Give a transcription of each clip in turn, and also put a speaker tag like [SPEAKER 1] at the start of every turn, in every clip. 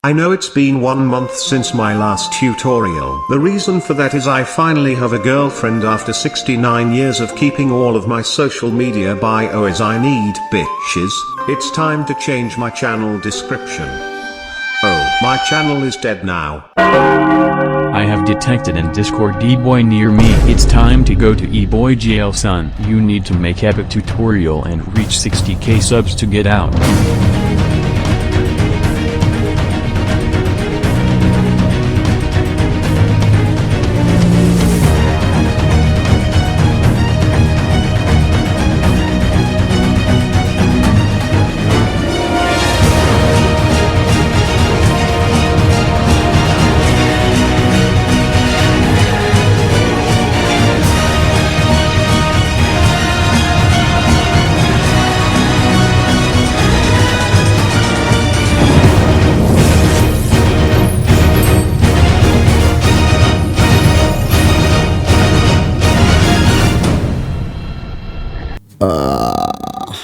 [SPEAKER 1] I know it's been 1 month since my last tutorial. The reason for that is I finally have a girlfriend after 69 years of keeping all of my social media bios I need bitches. It's time to change my channel description. Oh, my channel is dead now.
[SPEAKER 2] I have detected in Discord E-boy near me. It's time to go to E-boy jail, son. You need to make epic tutorial and reach 60k subs to get out.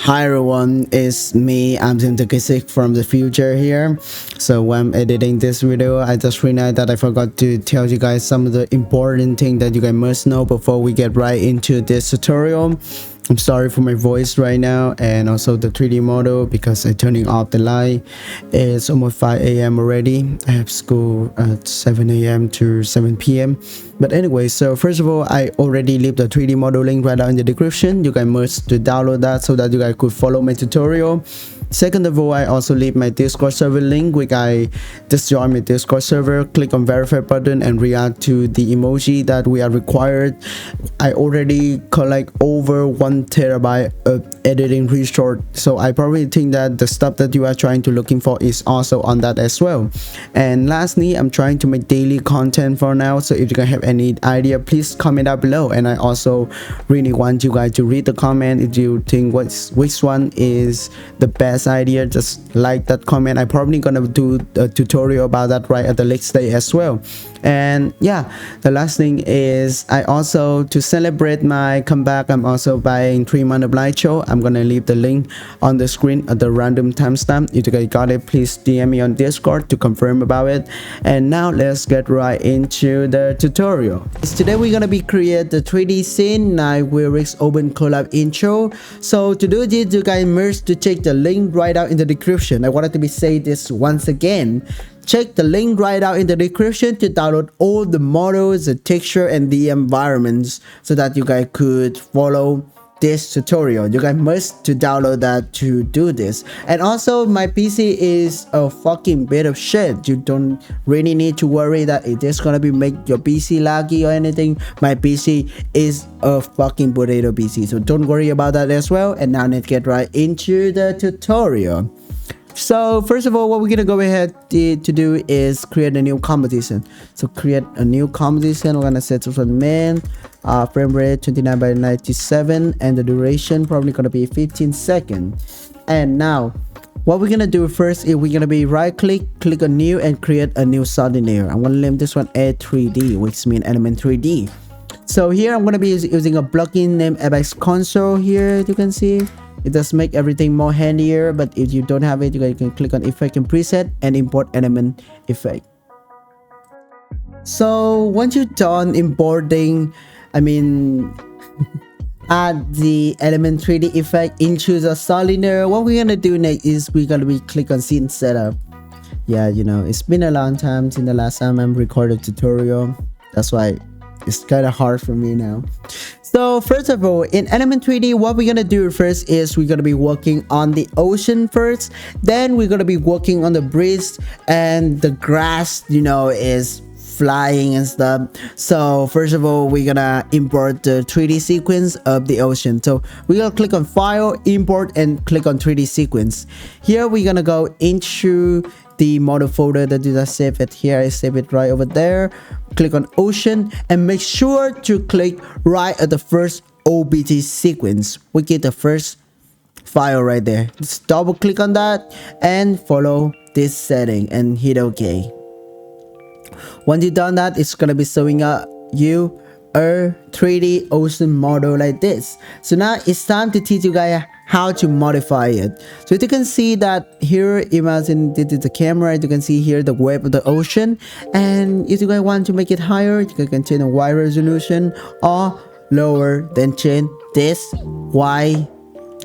[SPEAKER 3] Hi everyone, it's me, I'm Quixel from the future here. So when I'm editing this video, I just realized that I forgot to tell you guys some of the important things that you guys must know before we get right into this tutorial. I'm sorry for my voice right now, and also the 3D model because I'm turning off the light. It's almost 5 AM already. I have school at 7 AM to 7 PM. But anyway, so first of all, I already leave the 3D model link right down in the description. You guys must to download that so that you guys could follow my tutorial. Second of all, I also leave my Discord server link, which I just join my Discord server, click on verify button and react to the emoji that we are required. I already collect over 1 terabyte of editing resource, so I probably think that the stuff that you are trying to looking for is also on that as well. And lastly, I'm trying to make daily content for now, so if you guys have any idea, please comment down below. And I also really want you guys to read the comment. If you think which one is the best idea, just like that comment. I'm probably gonna do a tutorial about that right at the next day as well. And yeah, the last thing is I also, to celebrate my comeback, I'm also buying 3 months of light show. I'm gonna leave the link on the screen at the random timestamp. If you guys got it, please DM me on Discord to confirm about it. And now let's get right into the tutorial. Today we're gonna be create the 3D scene like Wyrux open collab intro. So to do this, you guys must to check the link right out in the description. I wanted to be say this once again. Check the link right out in the description to download all the models, the texture and the environments so that you guys could follow this tutorial. You guys must to download that to do this. And also my PC is a fucking bit of shit. You don't really need to worry that it is gonna be make your PC laggy or anything. My PC is a fucking potato PC, so don't worry about that as well. And now let's get right into the tutorial. So first of all, what we're gonna go ahead to do is create a new composition. So create a new composition. We're gonna set it for the main frame rate 29 by 97 and the duration probably gonna be 15 seconds. And now what we're gonna do first is we're gonna be right click on new and create a new solid layer. I'm gonna name this one A3D, which means element 3D. So here I'm gonna be using a plugin named FX Console. Here you can see it does make everything more handier, but if you don't have it, you can click on effect and preset and import element effect. So once you're done importing, add the element 3D effect into the solid layer, what we're gonna do next is we're gonna be click on scene setup. Yeah, you know, it's been a long time since the last time I recorded tutorial. That's why it's kind of hard for me now. So first of all, in element 3D, what we're gonna do first is we're gonna be working on the ocean first. Then we're gonna be working on the bridge and the grass, you know, is flying and stuff. So first of all, we're gonna import the 3D sequence of the ocean. So we're gonna click on file, import, and click on 3D sequence. Here we're gonna go into the model folder that you just save it here. I save it right over there. Click on ocean and make sure to click right at the first OBJ sequence. We get the first file right there. Just double click on that and follow this setting and hit OK. Once you've done that, it's gonna be showing up you a 3D ocean model like this. So now it's time to teach you guys how to modify it. So you can see that here, imagine this is the camera. You can see here the wave of the ocean, and if you guys want to make it higher, you can change the Y resolution, or lower, then change this Y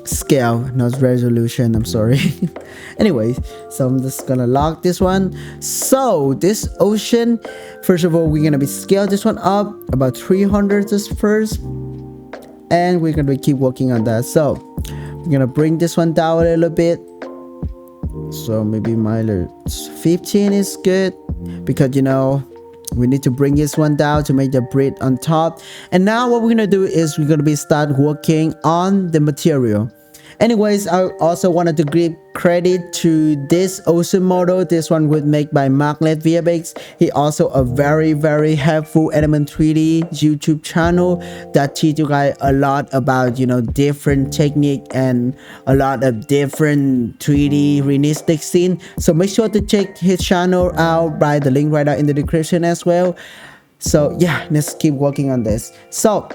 [SPEAKER 3] scale, not resolution, I'm sorry. Anyways, so I'm just gonna lock this one. So this ocean, first of all, we're gonna be scale this one up about 300 just first, and we're gonna keep working on that. So we're gonna bring this one down a little bit. So maybe minus 15 is good, because you know we need to bring this one down to make the bridge on top. And now what we're gonna do is we're gonna be start working on the material. Anyways, I also wanted to give credit to this awesome model. This one was made by Magnet VFX. He also a very helpful Element 3D YouTube channel that teach you guys a lot about, you know, different technique and a lot of different 3D realistic scene. So make sure to check his channel out by the link right out in the description as well. So yeah, let's keep working on this. So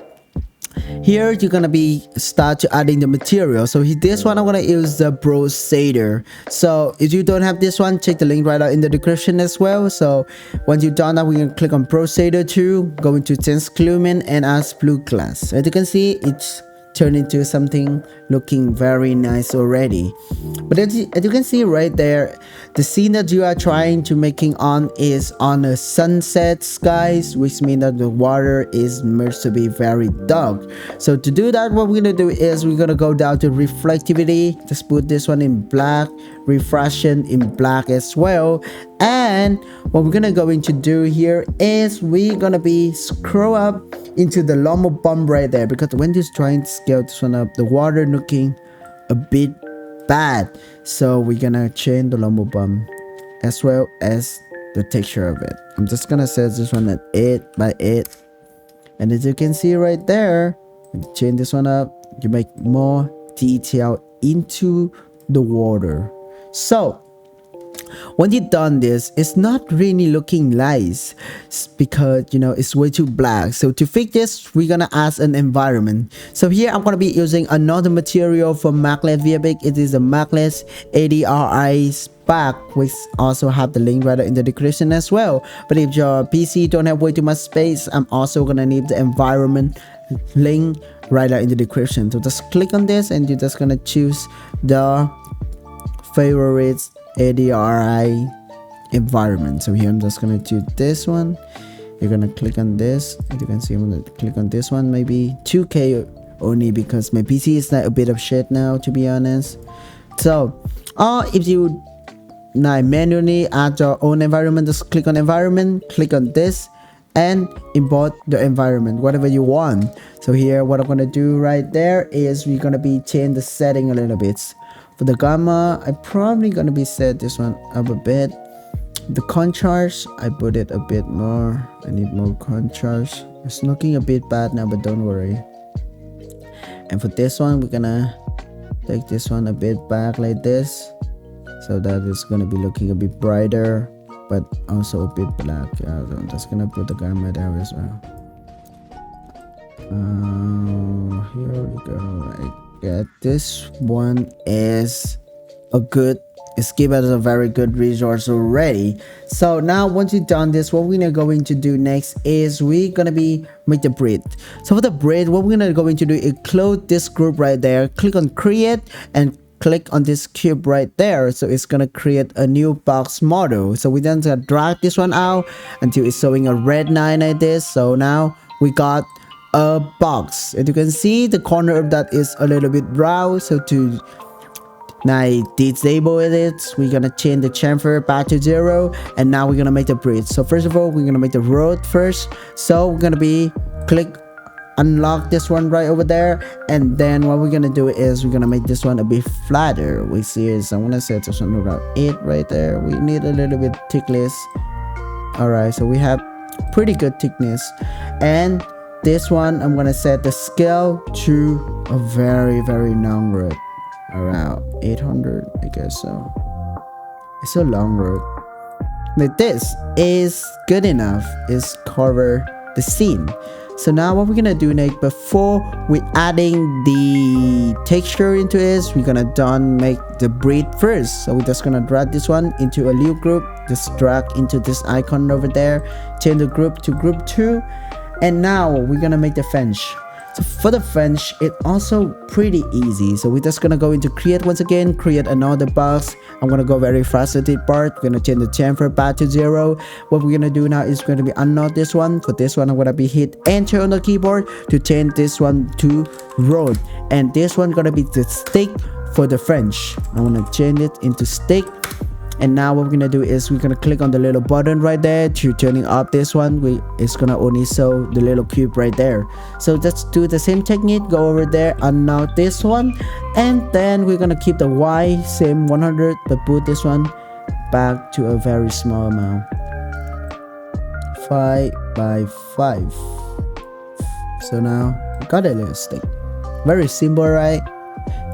[SPEAKER 3] here you're gonna be start to adding the material. So this one I'm gonna use the bronze shader. So if you don't have this one, check the link right out in the description as well. So once you've done that, we can click on bronze shader 2, go into tense lumen and add blue glass. As you can see, it's turned into something looking very nice already. But as you can see right there, the scene that you are trying to making on is on a sunset skies, which means that the water is meant to be very dark. So to do that, what we're gonna do is we're gonna go down to reflectivity, just put this one in black, refraction in black as well. And what we're gonna going to do here is we're gonna be scroll up into the lumber bump right there, because when you're trying to scale this one up, the water looking a bit bad. So we're gonna change the lumber bump as well as the texture of it. I'm just gonna set this one at 8 by 8, and as you can see right there, change this one up, you make more detail into the water. So when you've done this, it's not really looking nice because, you know, it's way too black. So to fix this, we're gonna add an environment. So here I'm gonna be using another material from Magnet VFX. It is a Magnet ADRI Spark, which also have the link right in the description as well. But if your PC don't have way too much space, I'm also gonna leave the environment link right in the description. So just click on this and you're just gonna choose the favorite ADRI environment. So here I'm just gonna choose this one. You're gonna click on this. As you can see, I'm gonna click on this one, maybe 2K only, because my PC is like a bit of shit now, to be honest. So if you now manually add your own environment, just click on environment, click on this and import the environment, whatever you want. So here what I'm gonna do right there is we're gonna be change the setting a little bit. For the gamma, I'm probably gonna be set this one up a bit. The contrast, I put it a bit more. I need more contrast. It's looking a bit bad now, but don't worry. And for this one, we're gonna take this one a bit back like this, so that it's gonna be looking a bit brighter, but also a bit black. So I'm just gonna put the gamma there as well. Here we go. Right. Yeah, this one is a good, it's given us a very good resource already. So now once you've done this, what we're going to do next is we're gonna be make the bridge. So for the bridge, what we're gonna going to do is close this group right there, click on create and click on this cube right there. So it's gonna create a new box model. So we then drag this one out until it's showing a red line like this. So now we got a box. As you can see, the corner of that is a little bit brown. So to now disable it, we're gonna change the chamfer back to 0, and now we're gonna make the bridge. So first of all, we're gonna make the road first. So we're gonna be click unlock this one right over there, and then what we're gonna do is we're gonna make this one a bit flatter, which is I'm gonna set this one around 8 right there. We need a little bit thickness. All right, so we have pretty good thickness. And this one, I'm gonna set the scale to a very long road, around 800, I guess so. It's a long road. Like this is good enough. It's cover the scene. So now what we're gonna do next, before we adding the texture into this, we're gonna make the breed first. So we're just gonna drag this one into a new group, just drag into this icon over there, change the group to group 2, and now we're gonna make the fence. So for the fence, it's also pretty easy. So we're just gonna go into create once again, create another box. I'm gonna go very fast at this part. We're gonna change the chamfer back to 0. What we're gonna do now is going to be unlock this one. For this one, I'm gonna be hit enter on the keyboard to change this one to road, and this one gonna be the stick for the French. I'm gonna change it into stick. And now what we're gonna do is we're gonna click on the little button right there to turning up this one. It's gonna only show the little cube right there. So let's do the same technique, go over there, unlock this one, and then we're gonna keep the Y same 100, but put this one back to a very small amount, 5 by 5. So now we got a little stick, very simple, right?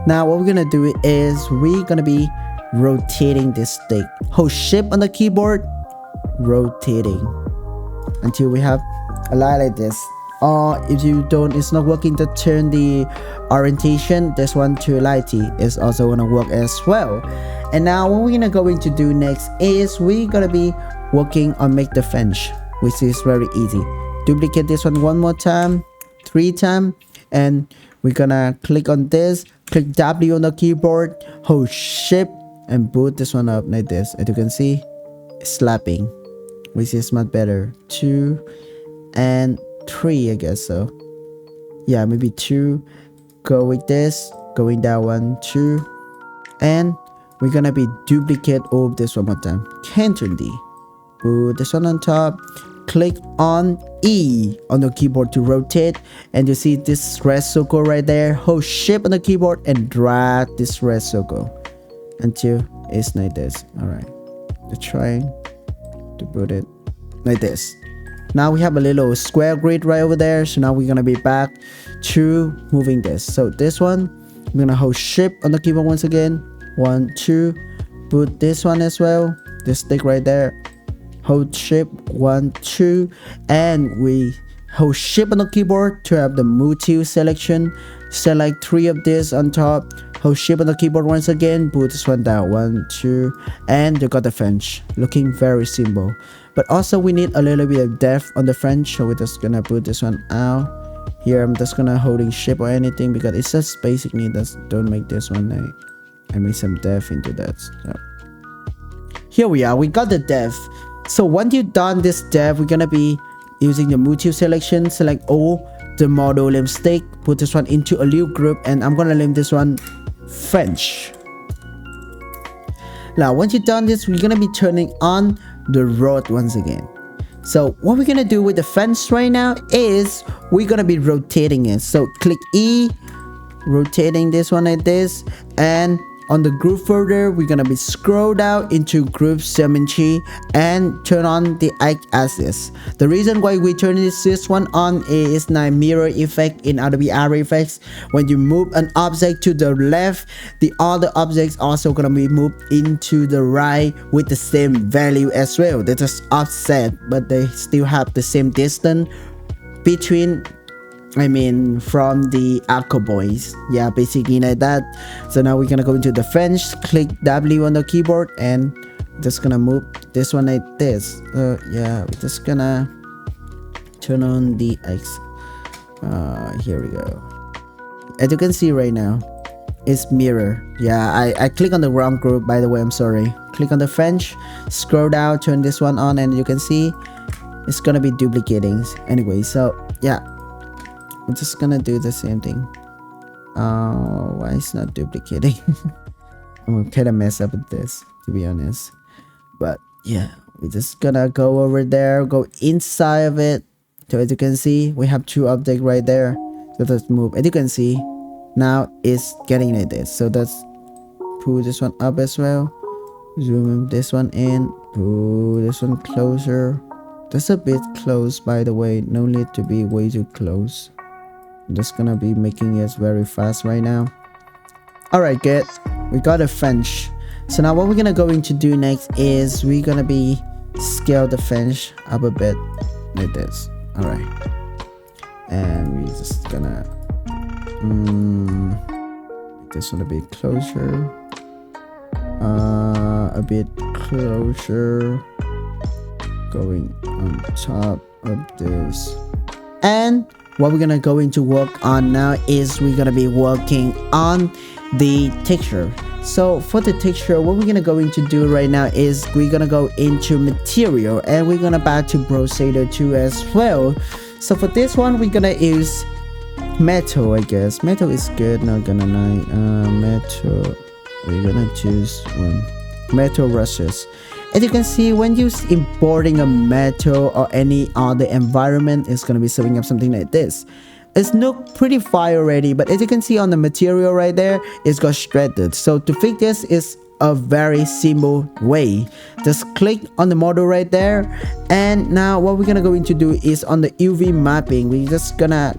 [SPEAKER 3] Now what we're gonna do is we're gonna be rotating this stick. Hold shift on the keyboard, rotating until we have a line like this. Or if you don't, it's not working to turn the orientation, this one to lighty is also gonna work as well. And now what we're gonna go into do next is we're gonna be working on make the fence, which is very easy. Duplicate this one more time, 3 times, and we're gonna click on this, click W on the keyboard, hold shift, and boot this one up like this. As you can see, it's slapping, which is much better. 2 and 3, I guess so. Yeah, maybe 2. Go with this, going down 1, 2, and we're gonna be duplicate all this one more time. Ctrl D, put this one on top, click on E on the keyboard to rotate, and you see this red circle right there. Hold shift on the keyboard and drag this red circle until it's like this. All right, let's try to put it like this. Now we have a little square grid right over there. So now we're gonna be back to moving this. So this one, I'm gonna hold shift on the keyboard once again, 1, 2, put this one as well, this stick right there, hold shift, 1, 2, and we hold shift on the keyboard to have the multi selection. Select 3 of this on top, hold shift on the keyboard once again, put this one down, 1, 2, and you got the French. Looking very simple, but also we need a little bit of depth on the French, so we're just gonna put this one out. Here I'm just gonna holding shift or anything because it's just basically just don't make this one like I made some depth into that. So here we are, we got the depth. So once you've done this depth, we're gonna be using the multi selection, select all the model name stick, put this one into a new group, and I'm gonna name this one French. Now once you've done this, we're gonna be turning on the road once again. So what we're gonna do with the fence right now is we're gonna be rotating it. So click E, rotating this one like this, and on the group folder, we're gonna be scroll down into group symmetry and turn on the X-axis. The reason why we turn this one on is now mirror effect in Adobe After Effects. When you move an object to the left, the other objects also gonna be moved into the right with the same value as well. They're just offset, but they still have the same distance between, from the Aqua Boys. Yeah, basically like that. So now we're gonna go into the fence, click W on the keyboard, and just gonna move this one like this. Yeah, we're just gonna turn on the X. Here we go. As you can see right now, it's mirror. Yeah, I click on the wrong group, by the way, I'm sorry. Click on the fence, scroll down, turn this one on, and you can see it's gonna be duplicating. Anyway, so yeah, I'm just gonna do the same thing. Why it's not duplicating? I'm kind of mess up with this, to be honest. But yeah, we're just gonna go over there, go inside of it. So as you can see, we have 2 objects right there. So let's move. As you can see, now it's getting like this. So let's pull this one up as well. Zoom this one in. Pull this one closer. That's a bit close, by the way. No need to be way too close. I'm just gonna be making it very fast right now. Alright, good. We got a fence. So now what we're gonna going to do next is we're gonna be scale the fence up a bit like this. Alright. and we're just gonna make this one a bit closer, going on top of this. And what we're gonna going to work on now is we're gonna be working on the texture. So for the texture, what we're gonna going to do right now is we're gonna go into material, and we're gonna back to Brosado 2 as well. So for this one, we're gonna use metal. I guess metal is good, not gonna lie. Metal, we're gonna choose one, metal rushes. As you can see, when you're importing a metal or any other environment, it's gonna be showing up something like this. It's look pretty fine already, but as you can see on the material right there, it's got shredded. So to fix this is a very simple way. Just click on the model right there, and now what we're gonna going to do is on the UV mapping, we're just gonna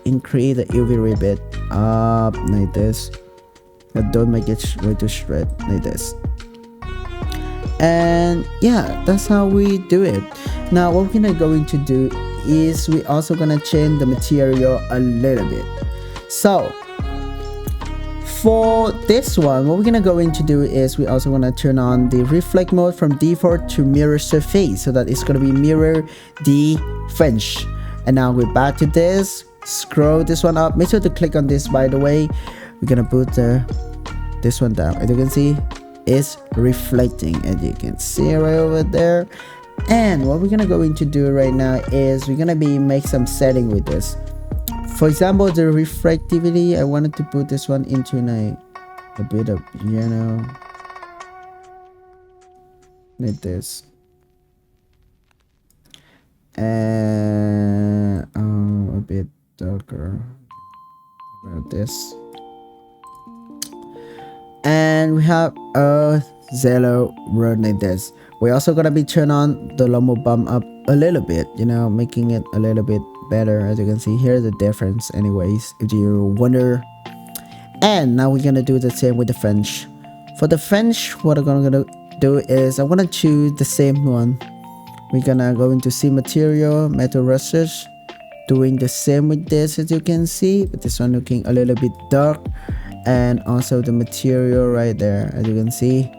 [SPEAKER 3] increase the UV a bit up like this, but don't make it way too shred like this. And yeah, that's how we do it. Now what we're going to do is we also gonna change the material a little bit. So for this one, what we're gonna going to do is we also gonna turn on the reflect mode from default to mirror surface, so that it's gonna be mirror the fringe. And now we're back to this, scroll this one up, make sure to click on this. By the way, we're gonna put this one down. As you can see, is reflecting, as you can see right over there. And what we're gonna going to do right now is we're gonna make some setting with this. For example, the reflectivity, I wanted to put this one into a bit of yellow like this, and a bit darker about this. And we have a yellow road like this. We're also gonna be turn on the Lomo bump up a little bit, you know, making it a little bit better. As you can see, here's the difference anyways, if you wonder. And now we're gonna do the same with the French. For the French, what I'm gonna do is I'm gonna choose the same one. We're gonna go into see material, metal rushes, doing the same with this, as you can see, but this one looking a little bit dark. And also the material right there, as you can see,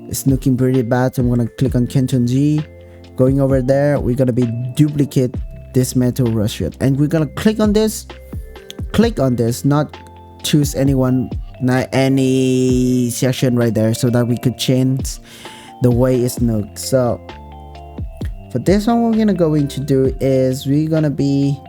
[SPEAKER 3] it's looking pretty bad. So I'm gonna click on Ctrl G, going over there, we're gonna be duplicate this metal rush, and we're gonna click on this, not choose anyone, not any section right there, so that we could change the way it's look. So for this one, what we're gonna going to do is we're gonna be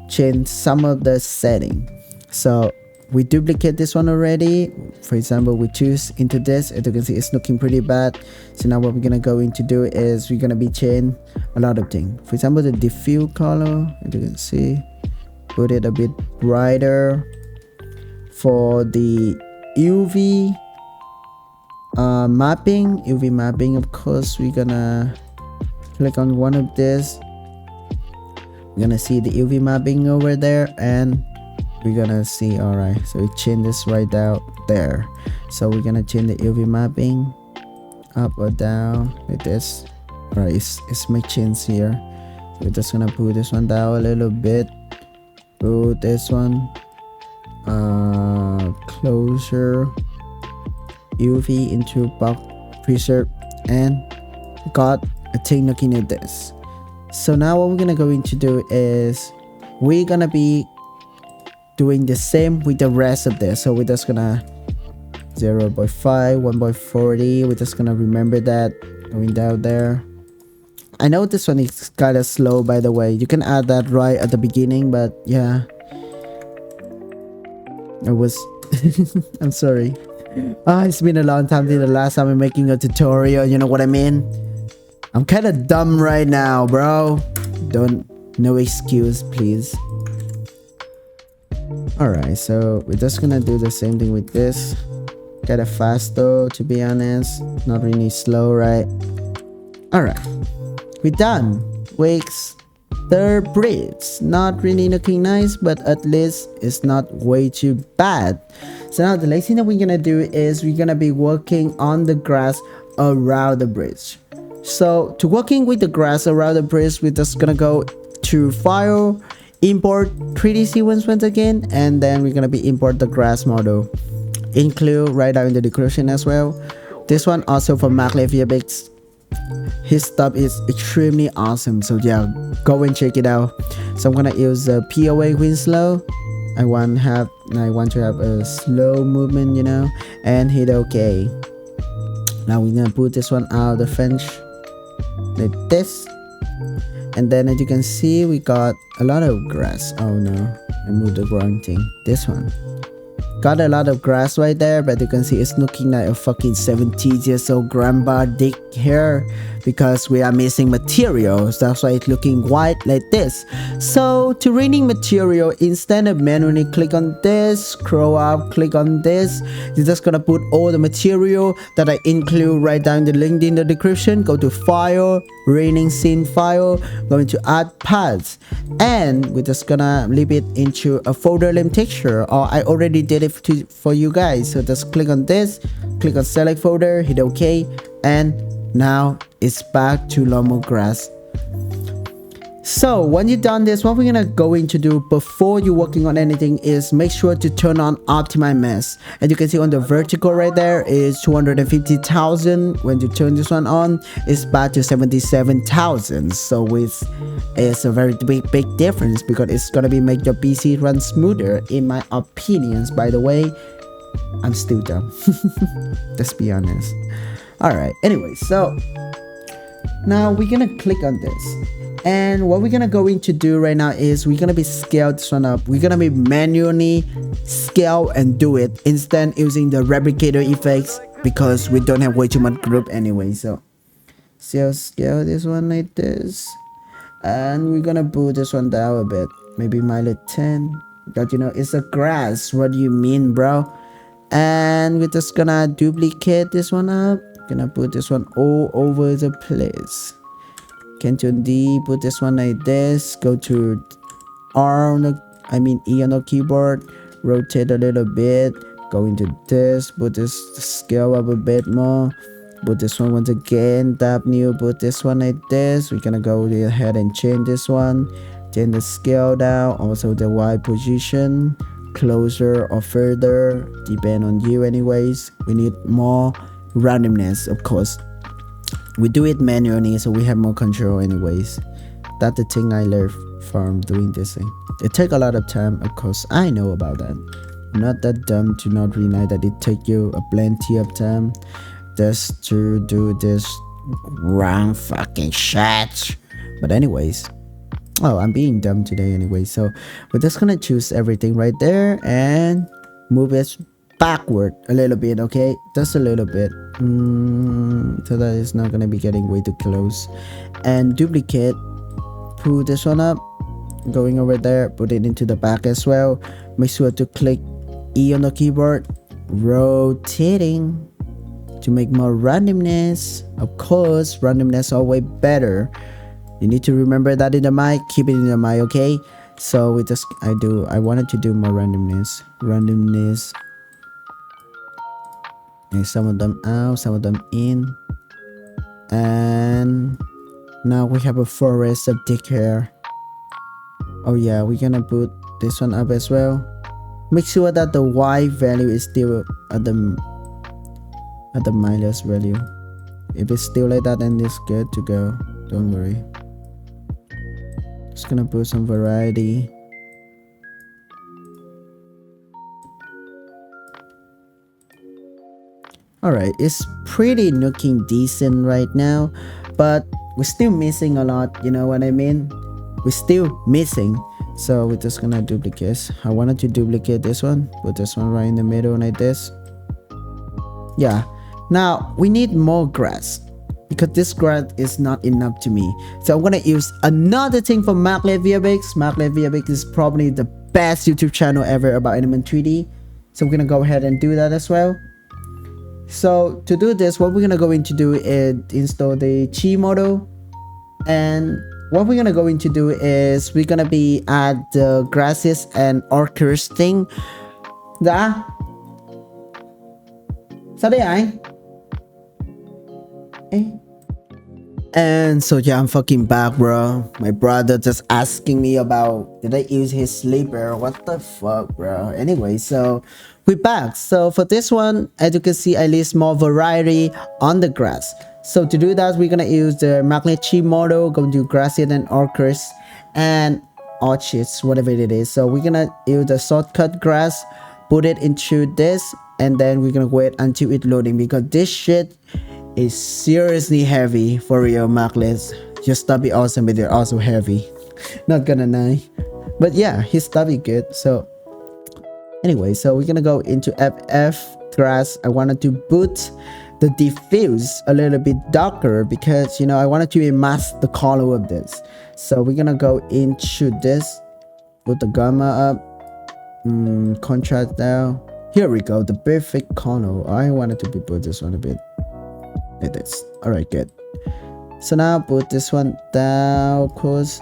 [SPEAKER 3] change some of the setting. So we duplicate this one already. For example, we choose into this. As you can see, it's looking pretty bad. So now what we're gonna going to do is we're gonna be change a lot of things. For example, the diffuse color, as you can see, put it a bit brighter. For the UV mapping, of course, we're gonna click on one of this. We're gonna see the UV mapping over there, and we're gonna see, all right, so we change this right out there. So we're gonna change the UV mapping up or down like this. All right, it's make change here. We're just gonna put this one down a little bit, put this one closer, UV into box preserve, and got a thing looking at this. So now what we're gonna going to do is we're gonna be doing the same with the rest of this. So we're just gonna 0.5, 1.40. We're just gonna remember that, going down there. I know this one is kind of slow, by the way. You can add that right at the beginning, but yeah, I was I'm sorry. It's been a long time since the last time I'm making a tutorial, you know what I mean? I'm kind of dumb right now, bro. No excuse, please. Alright, so we're just gonna do the same thing with this. Kinda fast though, to be honest. Not really slow, right? Alright, we're done. Quixel Bridge. Not really looking nice, but at least it's not way too bad. So now the next thing that we're gonna do is we're gonna be working on the grass around the bridge. So to working with the grass around the bridge, we're just gonna go to File, import 3D sequence once again, and then we're gonna be import the grass model. Include right down in the description as well. This one also from VFX. His stuff is extremely awesome, so yeah, go and check it out. So I'm gonna use the POA Quixel. I want to have a slow movement, you know, and hit OK. Now we're gonna put this one out of the fence like this, and then as you can see, we got a lot of grass. Oh no, I moved the wrong thing. This one got a lot of grass right there, but you can see it's looking like a fucking 70 years old grandpa dick hair because we are missing materials. That's why it's looking white like this. So to rename material, instead of manually click on this, scroll up, click on this, you're just gonna put all the material that I include right down the link in the description. Go to file, rename scene file, going to add paths, and we're just gonna leave it into a folder name texture, or I already did it for you guys. So just click on this, click on select folder, hit OK, and now it's back to normal grass. So when you're done this, what we're gonna going to do before you're working on anything is make sure to turn on optimize mesh. As you can see on the vertical right there is 250,000. When you turn this one on, it's back to 77,000. So it's a very big difference because it's gonna be make your PC run smoother in my opinions. By the way, I'm still dumb. Let's be honest. Alright, anyway, so now we're gonna click on this, and what we're gonna going to do right now is we're gonna be scale this one up. We're gonna be manually scale and do it instead using the replicator effects because we don't have way too much group anyway. So scale this one like this, and we're gonna put this one down a bit, maybe minus 10, because you know it's a grass. What do you mean, bro? And we're just gonna duplicate this one up. Gonna put this one all over the place. Ctrl D, put this one like this. Go to R on the, E on the keyboard. Rotate a little bit. Go into this. Put this scale up a bit more. Put this one once again. Tab new. Put this one like this. We're gonna go ahead and change this one. Change the scale down. Also the Y position. Closer or further. Depend on you anyways. We need more randomness, of course. We do it manually so we have more control anyways. That's the thing I learned from doing this thing. It takes a lot of time, of course. I know about that. I'm not that dumb to not realize that it takes you a plenty of time just to do this wrong fucking shit. But anyways, oh, I'm being dumb today anyway. So we're just gonna choose everything right there and move it backward a little bit, okay, just a little bit, so that it's not gonna be getting way too close. And duplicate, pull this one up, going over there, put it into the back as well. Make sure to click E on the keyboard, rotating to make more randomness. Of course, randomness always better. You need to remember that in the mic, keep it in the mic, okay? So we just I wanted to do more randomness, and some of them out, some of them in. And now we have a forest of thick hair. Oh yeah, we're gonna put this one up as well. Make sure that the Y value is still at the minus value. If it's still like that, then it's good to go. Don't worry. Just gonna put some variety. Alright, it's pretty looking decent right now, but we're still missing a lot, you know what I mean? We're still missing. So we're just gonna duplicate. I wanted to duplicate this one, put this one right in the middle like this. Yeah, now we need more grass because this grass is not enough to me. So I'm gonna use another thing from VFX. VFX is probably the best YouTube channel ever about Element 3D. So we're gonna go ahead and do that as well. So to do this, what we're gonna going to do is install the Chi model, and what we're gonna going to do is we're gonna be add the grasses and orchids thing. Dạ. Sao đây anh? Ê. And so yeah, I'm fucking back, bro. My brother just asking me about did I use his sleeper? What the fuck, bro? Anyway, so we're back. So for this one, as you can see, I list more variety on the grass. So to do that, we're gonna use the magnet chip model, go to gradient and orchids and orchids, whatever it is. So we're gonna use the shortcut grass, put it into this, and then we're gonna wait until it loading because this shit is seriously heavy for real. Maglets, your stuff is awesome, but they're also heavy. Not gonna lie, but yeah, his stuff is good. So anyway, so we're gonna go into FF grass. I wanted to put the diffuse a little bit darker because you know I wanted to mask the color of this. So we're gonna go into this, put the gamma up, contrast down. Here we go, the perfect color. I wanted to put this one a bit like this. All right, good. So now put this one down, of course,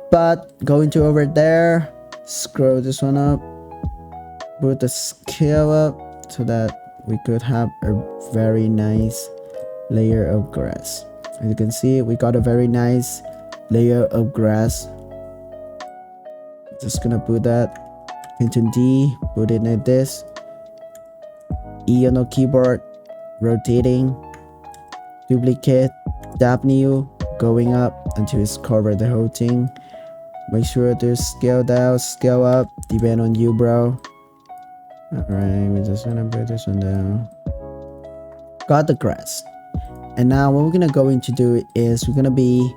[SPEAKER 3] but go into over there, scroll this one up, put the scale up so that we could have a very nice layer of grass. As you can see, we got a very nice layer of grass. Just gonna put that into D, put it like this, E on the keyboard, rotating, duplicate, tap new, going up until it's covered the whole thing. Make sure to scale down, scale up, depend on you, bro. Alright, we're just gonna put this one down. Got the grass. And now what we're gonna go into do is we're gonna be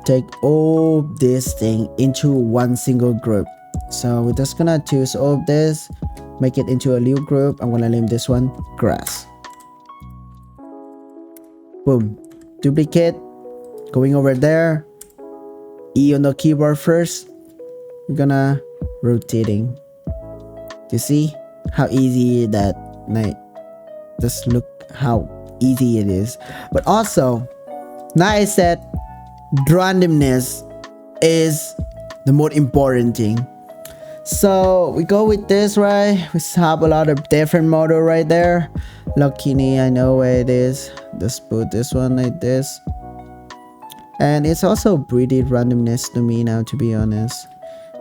[SPEAKER 3] take all this thing into one single group. So we're just gonna choose all of this, make it into a new group. I'm gonna name this one grass. Boom, duplicate, going over there, E on the keyboard first, we're gonna rotating. You see how easy that, like, just look how easy it is. But also, now I said randomness is the most important thing. So we go with this, right? We have a lot of different model right there. Luckily, I know where it is. Just put this one like this. And it's also pretty randomness to me now, to be honest.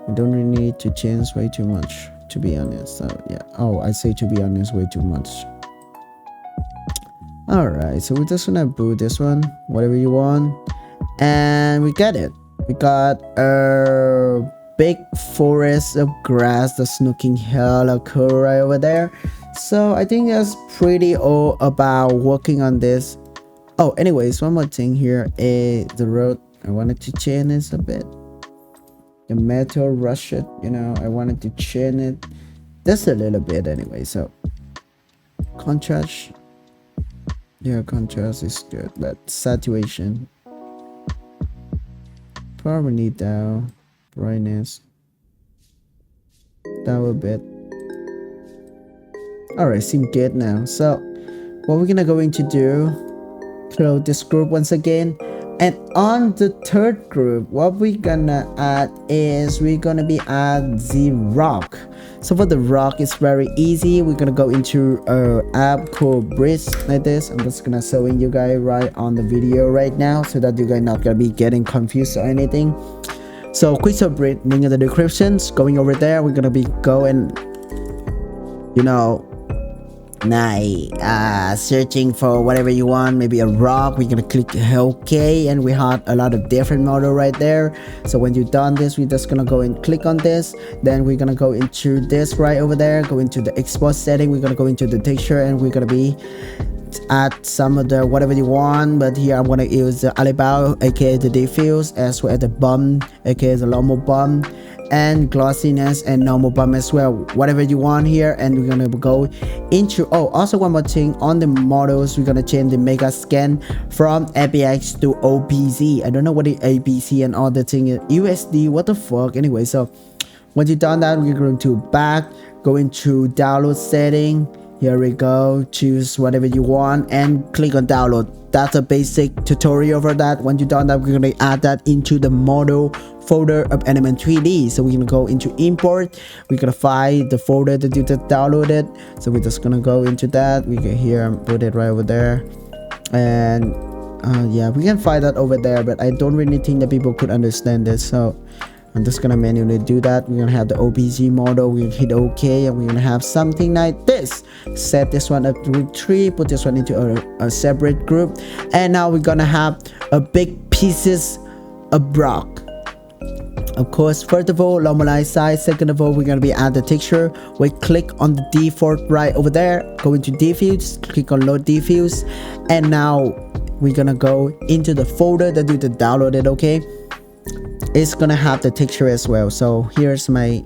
[SPEAKER 3] We don't really need to change way too much, to be honest. So yeah. Oh, I say to be honest, way too much. Alright, so we're just gonna put this one, whatever you want. And we got it. We got a big forest of grass that's looking hella cool right over there. So I think that's pretty all about working on this. Oh, anyways, one more thing here is the road. I wanted to change this a bit. The metal rush it, you know, I wanted to change it just a little bit anyway. So contrast, yeah, contrast is good, but saturation probably need down, brightness down a bit. Alright, seem good now. So what we're gonna going to do, close this group once again, and on the third group what we're gonna add is we're gonna be add the rock. So for the rock, it's very easy. We're gonna go into app called Bridge like this. I'm just gonna showing you guys right on the video right now so that you guys not gonna be getting confused or anything. So Quixel Bridge, link in the descriptions. Going over there, we're gonna be going, you know, searching for whatever you want, maybe a rock. We're gonna click OK, and we had a lot of different model right there. So when you've done this, we're just gonna go and click on this. Then we're gonna go into this right over there, go into the export setting. We're gonna go into the texture, and we're gonna be add some of the whatever you want. But here I'm gonna use the Alibao, aka the diffuse, as well as the bump, aka the normal bump, and glossiness and normal bump as well, whatever you want here. And we're gonna go into, oh, also one more thing on the models, we're gonna change the Megascan from APX to OPZ. I don't know what the ABC and all the thing is, USD, what the fuck. Anyway, so once you've done that, we're going to back, go into download setting. Here we go, choose whatever you want and click on download. That's a basic tutorial for that. Once you've done that, we're gonna add that into the model folder of Element 3D. So we're gonna go into import. We're gonna find the folder that you just downloaded. So we're just gonna go into that. We can here put it right over there. And yeah, we can find that over there, but I don't really think that people could understand this, so I'm just gonna manually do that. We're gonna have the OBG model, we hit OK, and we're gonna have something like this. Set this one up to group 3, put this one into a separate group, and now we're gonna have a big pieces of rock. Of course, first of all, normalize size. Second of all, we're gonna be add the texture. We click on the default right over there, go into diffuse, click on load diffuse, and now we're gonna go into the folder that you downloaded. Okay, it's gonna have the texture as well. So here's my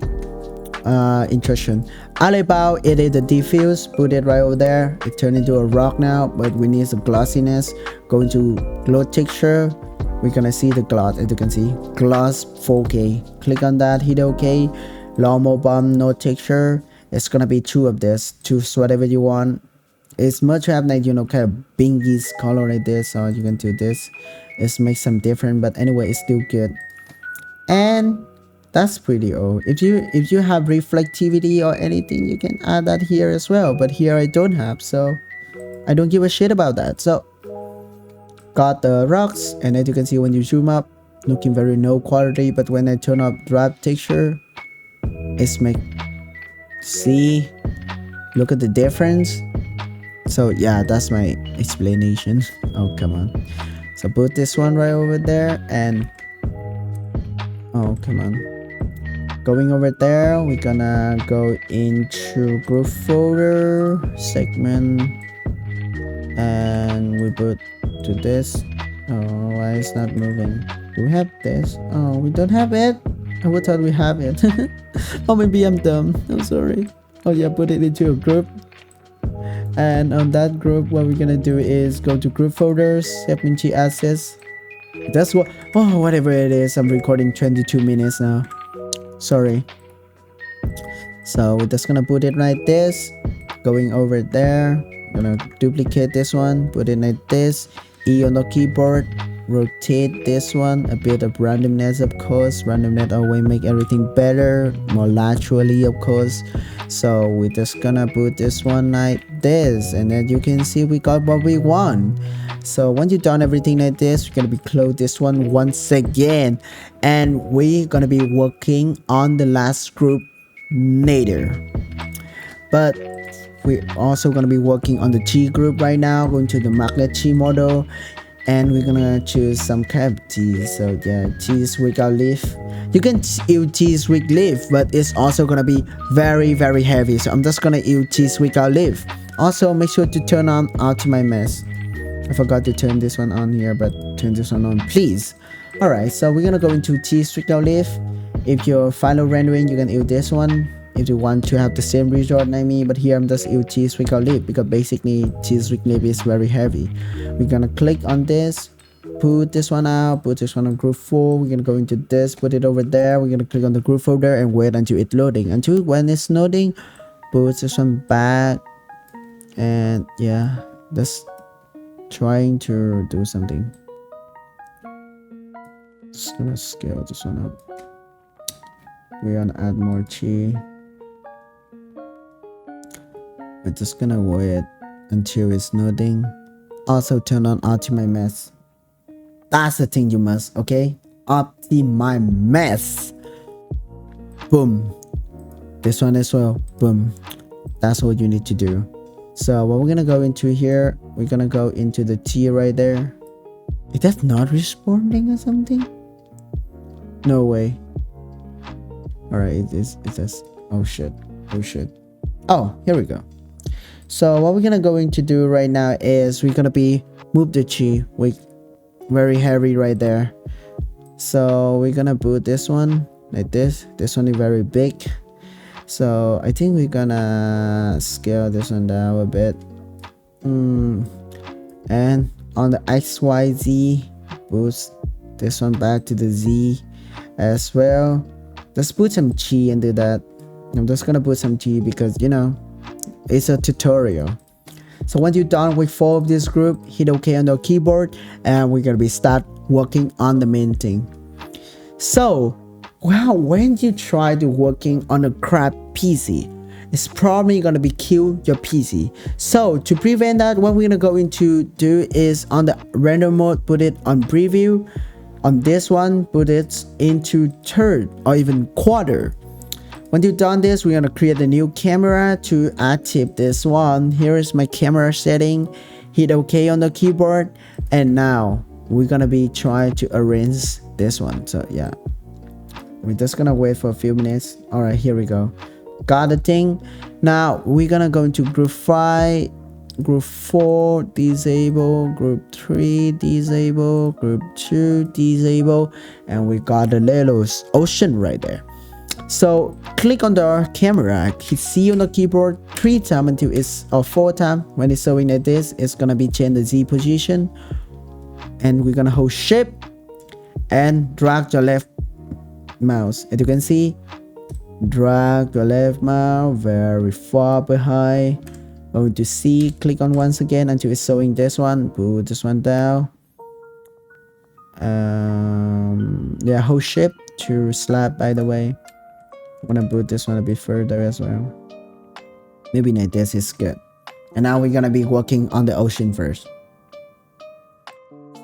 [SPEAKER 3] instruction. All about it is the diffuse, put it right over there. It turned into a rock now, but we need some glossiness. Go into glow texture. We're gonna see the gloss, as you can see, gloss 4K. Click on that, hit OK. Normal bump, no texture. It's gonna be 2 of this. Choose whatever you want. It's much have like, you know, kind of bingy color like this, so you can do this. It makes some different, but anyway, it's still good. And that's pretty old. If you have reflectivity or anything, you can add that here as well. But here I don't have, so I don't give a shit about that. So got the rocks, and as you can see, when you zoom up, looking very low quality, but when I turn up drop texture, it's make, see, look at the difference. So yeah, that's my explanation. Oh, come on. So put this one right over there, and oh, come on, going over there, we're gonna go into group folder, segment, and we put to this. Oh, why is not moving? Do we have this? Oh, we don't have it. I would thought we have it. Oh, maybe I'm dumb, I'm sorry. Oh yeah, put it into a group, and on that group what we're gonna do is go to group folders, FMG access. That's what, oh, whatever it is. I'm recording 22 minutes now, sorry. So we're just gonna put it like this, going over there, gonna duplicate this one, put it like this, E on the keyboard, rotate this one, a bit of randomness, of course. Randomness always make everything better, more naturally, of course. So we're just gonna put this one like this, and then you can see we got what we want. So once you've done everything like this, we're gonna be close this one once again, and we're gonna be working on the last group later. But we're also going to be working on the G group right now, going to the magnet G model, and we're gonna choose some kind of T. So yeah, T's without leaf. You can use T's with leaf, but it's also gonna be very heavy, so I'm just gonna use T's without leaf. Also, make sure to turn on Optimize Mesh. I forgot to turn this one on here, but turn this one on please. Alright, so we're gonna go into T's without leaf. If your final rendering, you can use this one if you want to have the same result like me, but here I'm just use cheese without lip because basically cheese with lip is very heavy. We're gonna click on this, put this one out, put this one on group 4. We're gonna go into this, put it over there. We're gonna click on the group folder and wait until it's loading. Until when it's loading, put this one back, and yeah, just trying to do something. Just gonna scale this one up. We're gonna add more chi. We're just gonna wait until it's loading. Also turn on Optimize Mesh. That's the thing you must, okay? Optimize Mesh. Boom. This one as well. Boom. That's what you need to do. So what we're gonna go into here, we're gonna go into the T right there. Is that not responding or something? No way. Alright, it is. Oh shit. Oh shit. Oh, here we go. So what we're gonna going to do right now is we're gonna be move the chi with very heavy right there. So we're gonna put this one like this. This one is very big. So I think we're gonna scale this one down a bit. And on the XYZ, boost this one back to the Z as well. Let's put some chi into that. I'm just gonna put some chi because, you know, it's a tutorial. So once you're done with 4 of this group, hit OK on the keyboard and we're gonna be start working on the main thing. So wow, when you try to working on a crap PC it's probably gonna be kill your PC. So to prevent that, what we're gonna go into do is on the render mode, put it on preview. On this one, put it into third or even quarter. When you've done this, we're gonna create a new camera to activate this one. Here is my camera setting. Hit OK on the keyboard, and now we're gonna be trying to arrange this one. So yeah, we're just gonna wait for a few minutes. All right, here we go. Got the thing. Now we're gonna go into group 5, group 4 disable, group 3 disable, group 2 disable, and we got the little ocean right there. So click on the camera, hit C on the keyboard 3 times until it's, or 4 times. When it's showing like this, it's gonna be change the Z position, and we're gonna hold shift and drag the left mouse. As you can see, drag the left mouse very far behind. Go to C, click on once again until it's showing this one. Put this one down. Yeah, hold shift to slap, by the way. I'm gonna put this one a bit further as well. Maybe like this is good. And now we're gonna be working on the ocean first.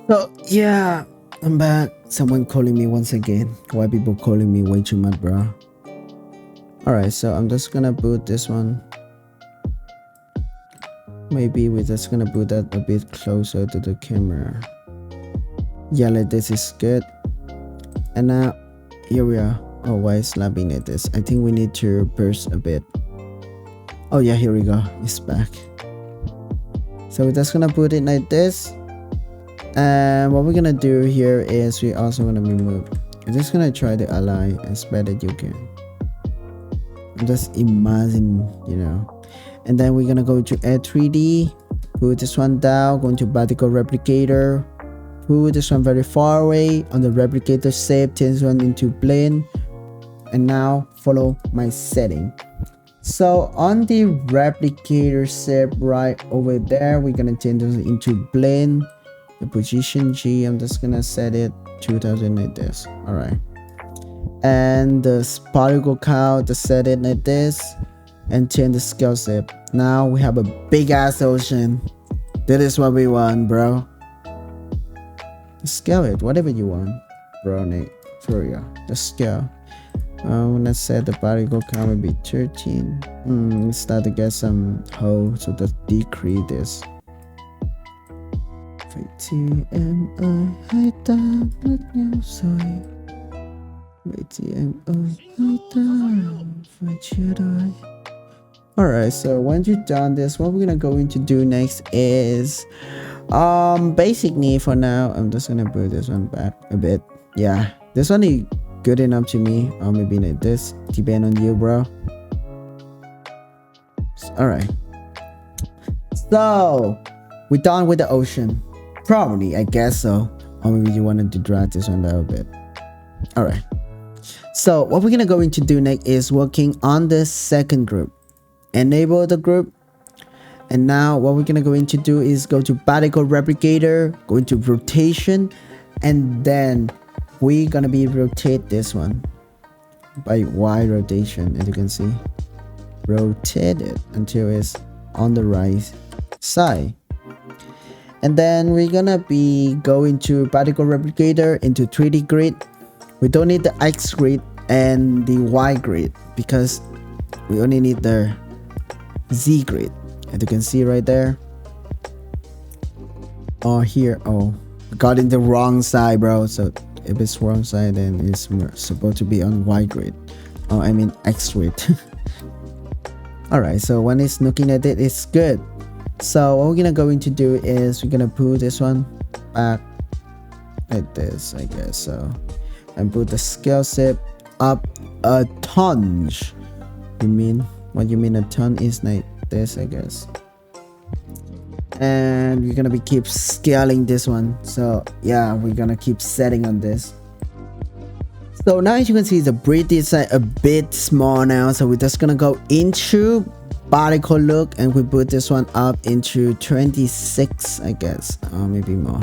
[SPEAKER 3] So yeah, I'm back. Someone calling me once again. Why people calling me way too much, bro? Alright, so I'm just gonna put this one. Maybe we're just gonna put that a bit closer to the camera. Yeah, like this is good. And now here we are. Oh, why is slapping like this? I think we need to burst a bit. Oh yeah, here we go. It's back. So we're just gonna put it like this. And what we're gonna do here is we're also gonna remove. We're just gonna try to align as best as you can. Just imagine, you know. And then we're gonna go to add 3D. Put this one down. Go into particle replicator. Put this one very far away. On the replicator shape, turn this one into plane. And now follow my setting. So on the replicator shape right over there, we're gonna change this into plane. The position G, I'm just gonna set it 2000 like this. All right. And the particle count, just set it like this, and change the scale shape. Now we have a big ass ocean. That is what we want, bro. Scale it, whatever you want, bro. Nate, for real, just scale. Let's set the particle count will be 13. Let's start to get some hole, so just decrease this. Alright, so once you've done this, what we're gonna go into do next is basically for now I'm just gonna put this one back a bit. Yeah, this one is good enough to me, or maybe like this, depend on you, bro. Alright, so we're done with the ocean. Probably, I guess so. Or maybe you wanted to drag this one down a bit. Alright, so what we're gonna go into do next is working on the second group. Enable the group. And now what we're gonna go into do is go to particle replicator, go into rotation, and then we're gonna be rotate this one by Y rotation. As you can see, rotate it until it's on the right side. And then we're gonna be going to particle replicator into 3D grid. We don't need the X grid and the Y grid because we only need the Z grid. As you can see right there. Oh, here. Oh, got in the wrong side, bro. So if it's wrong side, then it's supposed to be on Y grid. Oh, I mean X grid. Alright, so when it's looking at it, it's good. So what we're gonna go into do is we're gonna put this one back like this, I guess so, and put the scale shape up a ton. You mean what you mean a ton is like this, I guess. And we're gonna be keep scaling this one. So yeah, we're gonna keep setting on this. So now as you can see, the bridge is a bit small now, so we're just gonna go into particle look and we put this one up into 26, I guess, or maybe more.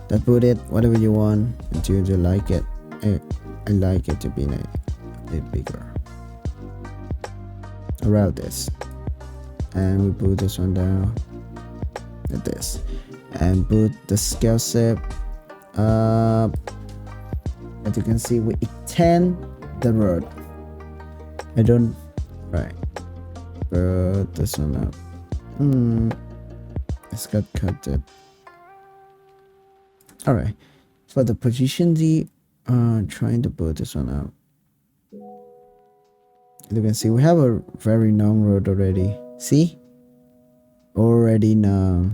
[SPEAKER 3] That put it whatever you want until you like it. I like it to be like a bit bigger. around this, and we put this one down like this, and put the scale shape up. As you can see, we extend the road. I don't right. Put this one up. It's got cut it. All right. For the position D, trying to put this one up. You can see we have a very long road already. See? Already now.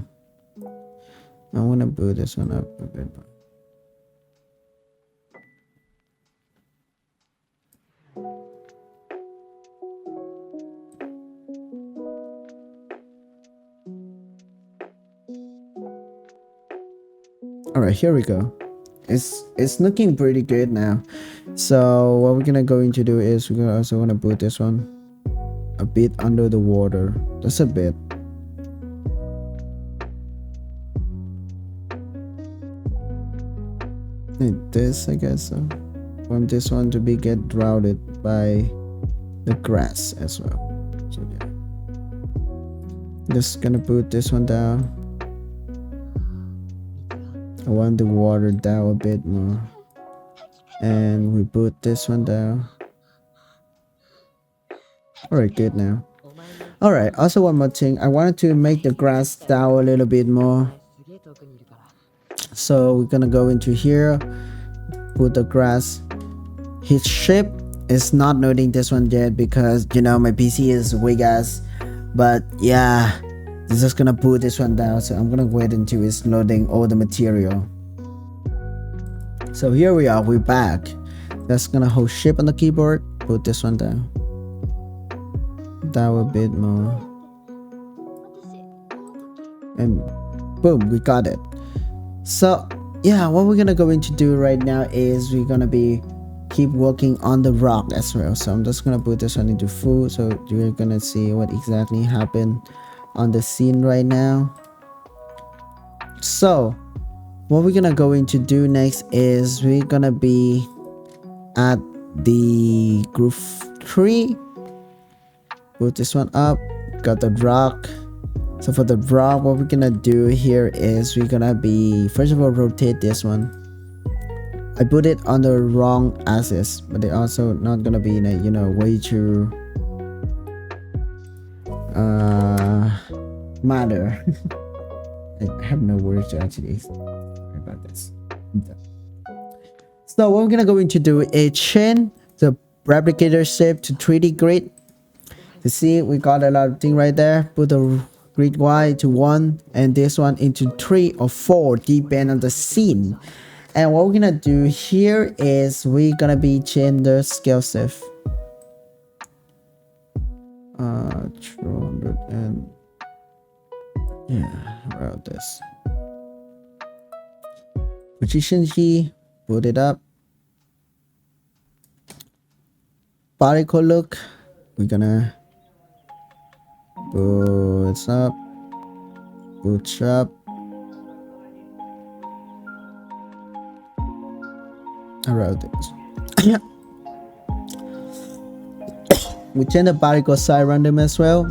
[SPEAKER 3] I want to put this one up a bit more. All right, here we go. It's looking pretty good now. So what we're gonna going to do is we're gonna also want to put this one a bit under the water, just a bit. Like this, I guess. So want this one to be get routed by the grass as well. So yeah, just gonna put this one down. I want the water down a bit more, and we put this one down. All right, good now. All right, also one more thing, I wanted to make the grass down a little bit more, so we're gonna go into here, put the grass. His ship is not loading this one yet because you know my PC is weak ass, but yeah, it's just gonna put this one down, so I'm gonna wait until it's loading all the material. So here we are, we're back. That's gonna hold shift on the keyboard, put this one down a bit more, and boom, we got it. So yeah, what we're gonna going to do right now is we're gonna be keep working on the rock as well. So I'm just gonna put this one into full, so you're gonna see what exactly happened on the scene right now. So what we're gonna going to do next is we're gonna be at the groove 3, put this one up, got the rock. So for the rock, what we're gonna do here is we're gonna be, first of all, rotate this one. I put it on the wrong axis, but it also not gonna be in a, you know, way too matter. I have no words to actually say about this. So what we're gonna going to do is change the replicator shape to 3D grid. You see, we got a lot of thing right there. Put the grid Y to 1 and this one into 3 or 4, depending on the scene. And what we're gonna do here is we're gonna be change the scale shift. 200 and yeah, around this. Position G, put it up. Particle look, we're gonna put it up, bootstrap. Around this. Yeah. We change the particle size random as well.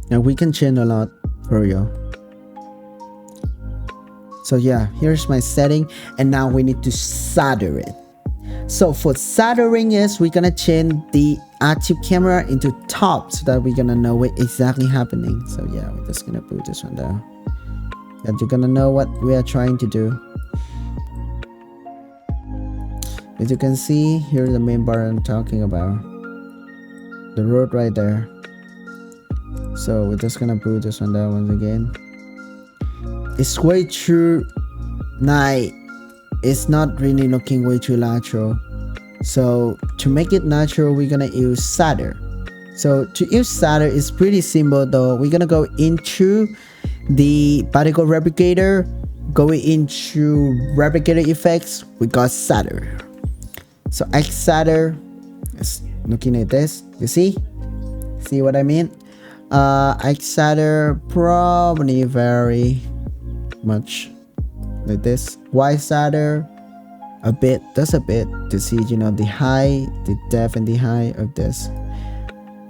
[SPEAKER 3] And we can change a lot for you. So yeah, here's my setting, and now we need to solder it. So for soldering is we're gonna change the active camera into top so that we're gonna know what exactly happening. So yeah, we're just gonna put this one down, and you're gonna know what we are trying to do. As you can see, here's the main bar I'm talking about, the road right there. So we're just gonna put this one down once again. It's way too nice. It's not really looking way too natural. So to make it natural, we're gonna use solder. So to use solder is pretty simple though. We're gonna go into the particle replicator, go into replicator effects, we got solder. So X solder is looking at this, you see what I mean? X solder probably very much like this. Y solder a bit, just a bit, to see, you know, the height, the depth and the height of this.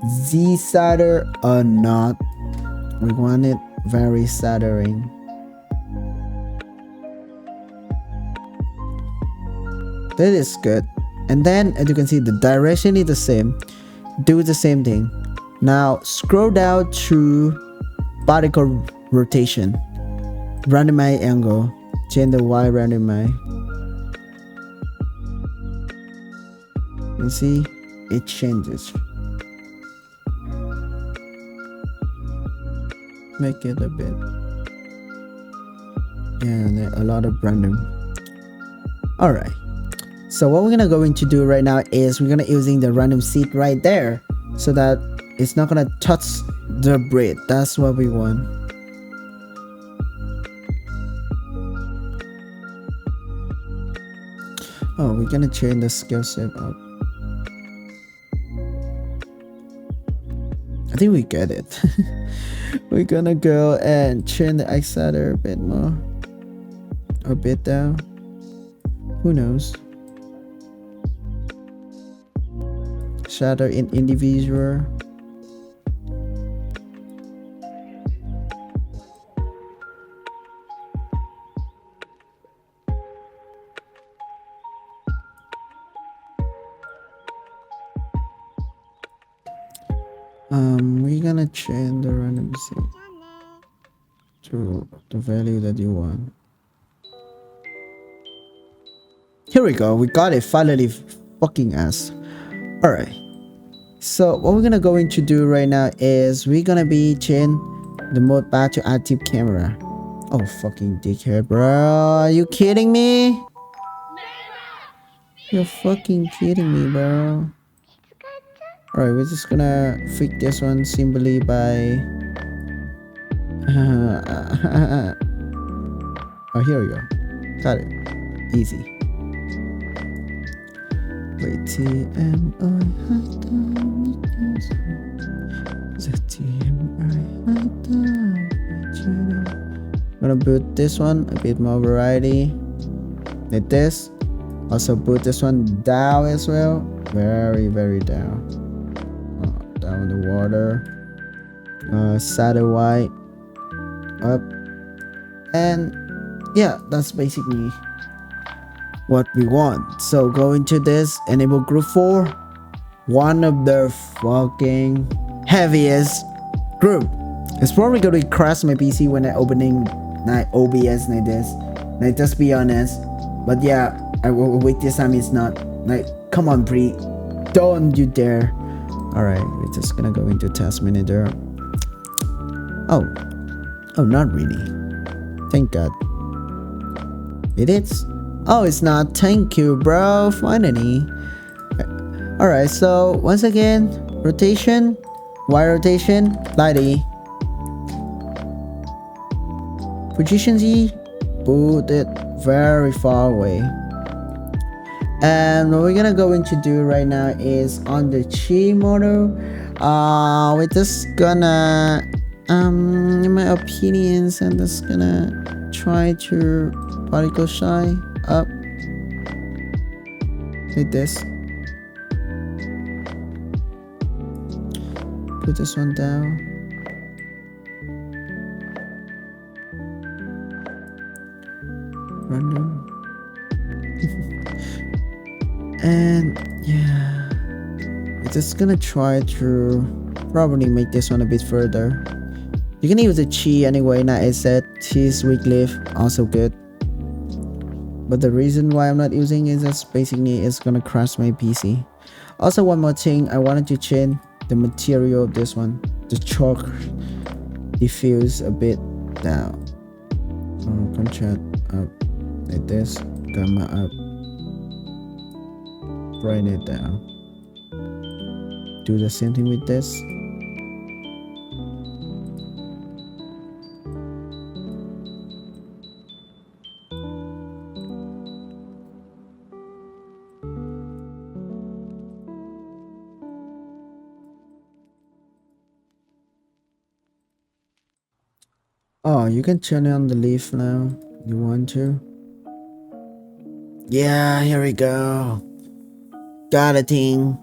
[SPEAKER 3] Z shader or not. We want it very shattering. That is good. And then as you can see, the direction is the same. Do the same thing. Now scroll down to particle rotation, randomize angle, change the Y randomize. You see, it changes. Make it a bit. Yeah, there are a lot of random. All right. So what we're gonna going to do right now is we're gonna using the random seed right there, so that it's not gonna touch the bread. That's what we want. Oh, we're gonna change the scale shape up. I think we get it. We're gonna go and change the X shader a bit more, or a bit down. Who knows? Shadow in individual. We're gonna change the random seed to the value that you want. Here we go. We got it finally. Fucking ass. All right. So what we're gonna going to do right now is we're gonna be change the mode back to active camera. Oh fucking dickhead, bro! Are you kidding me? You're fucking kidding me, bro. All right, we're just gonna fix this one simply by. Oh, here we go. Got it. Easy. Wait, I'm gonna put this one a bit more variety like this. Also put this one down as well, very down. Down the water, satellite up, and yeah, that's basically what we want. So go into this, enable group 4, one of the fucking heaviest group. It's probably going to crash my PC when I opening my OBS like this. Like, just be honest. But yeah, I will wait this time. It's not like, come on, Bree, don't you dare. All right, we're just gonna go into task manager. Oh, not really. Thank God. It is. Oh, it's not. Thank you, bro. Finally. Alright, so once again, rotation, Y rotation, lighty. Position Z, put it very far away. And what we're gonna going to do right now is on the chi model, we're just gonna, in my opinions, I'm just gonna try to particle shine up like this. Put this one down. Random. And yeah, we're just gonna try to probably make this one a bit further. You can use the chi anyway. Now I said cheese weak leaf, also good. But the reason why I'm not using it is just basically it's gonna crash my PC. Also, one more thing, I wanted to change the material of this one. The chalk diffuse a bit down. Contrast up like this. Gamma up. Brighten it down. Do the same thing with this. Oh, you can turn on the leaf now. You want to? Yeah, here we go. Got a thing.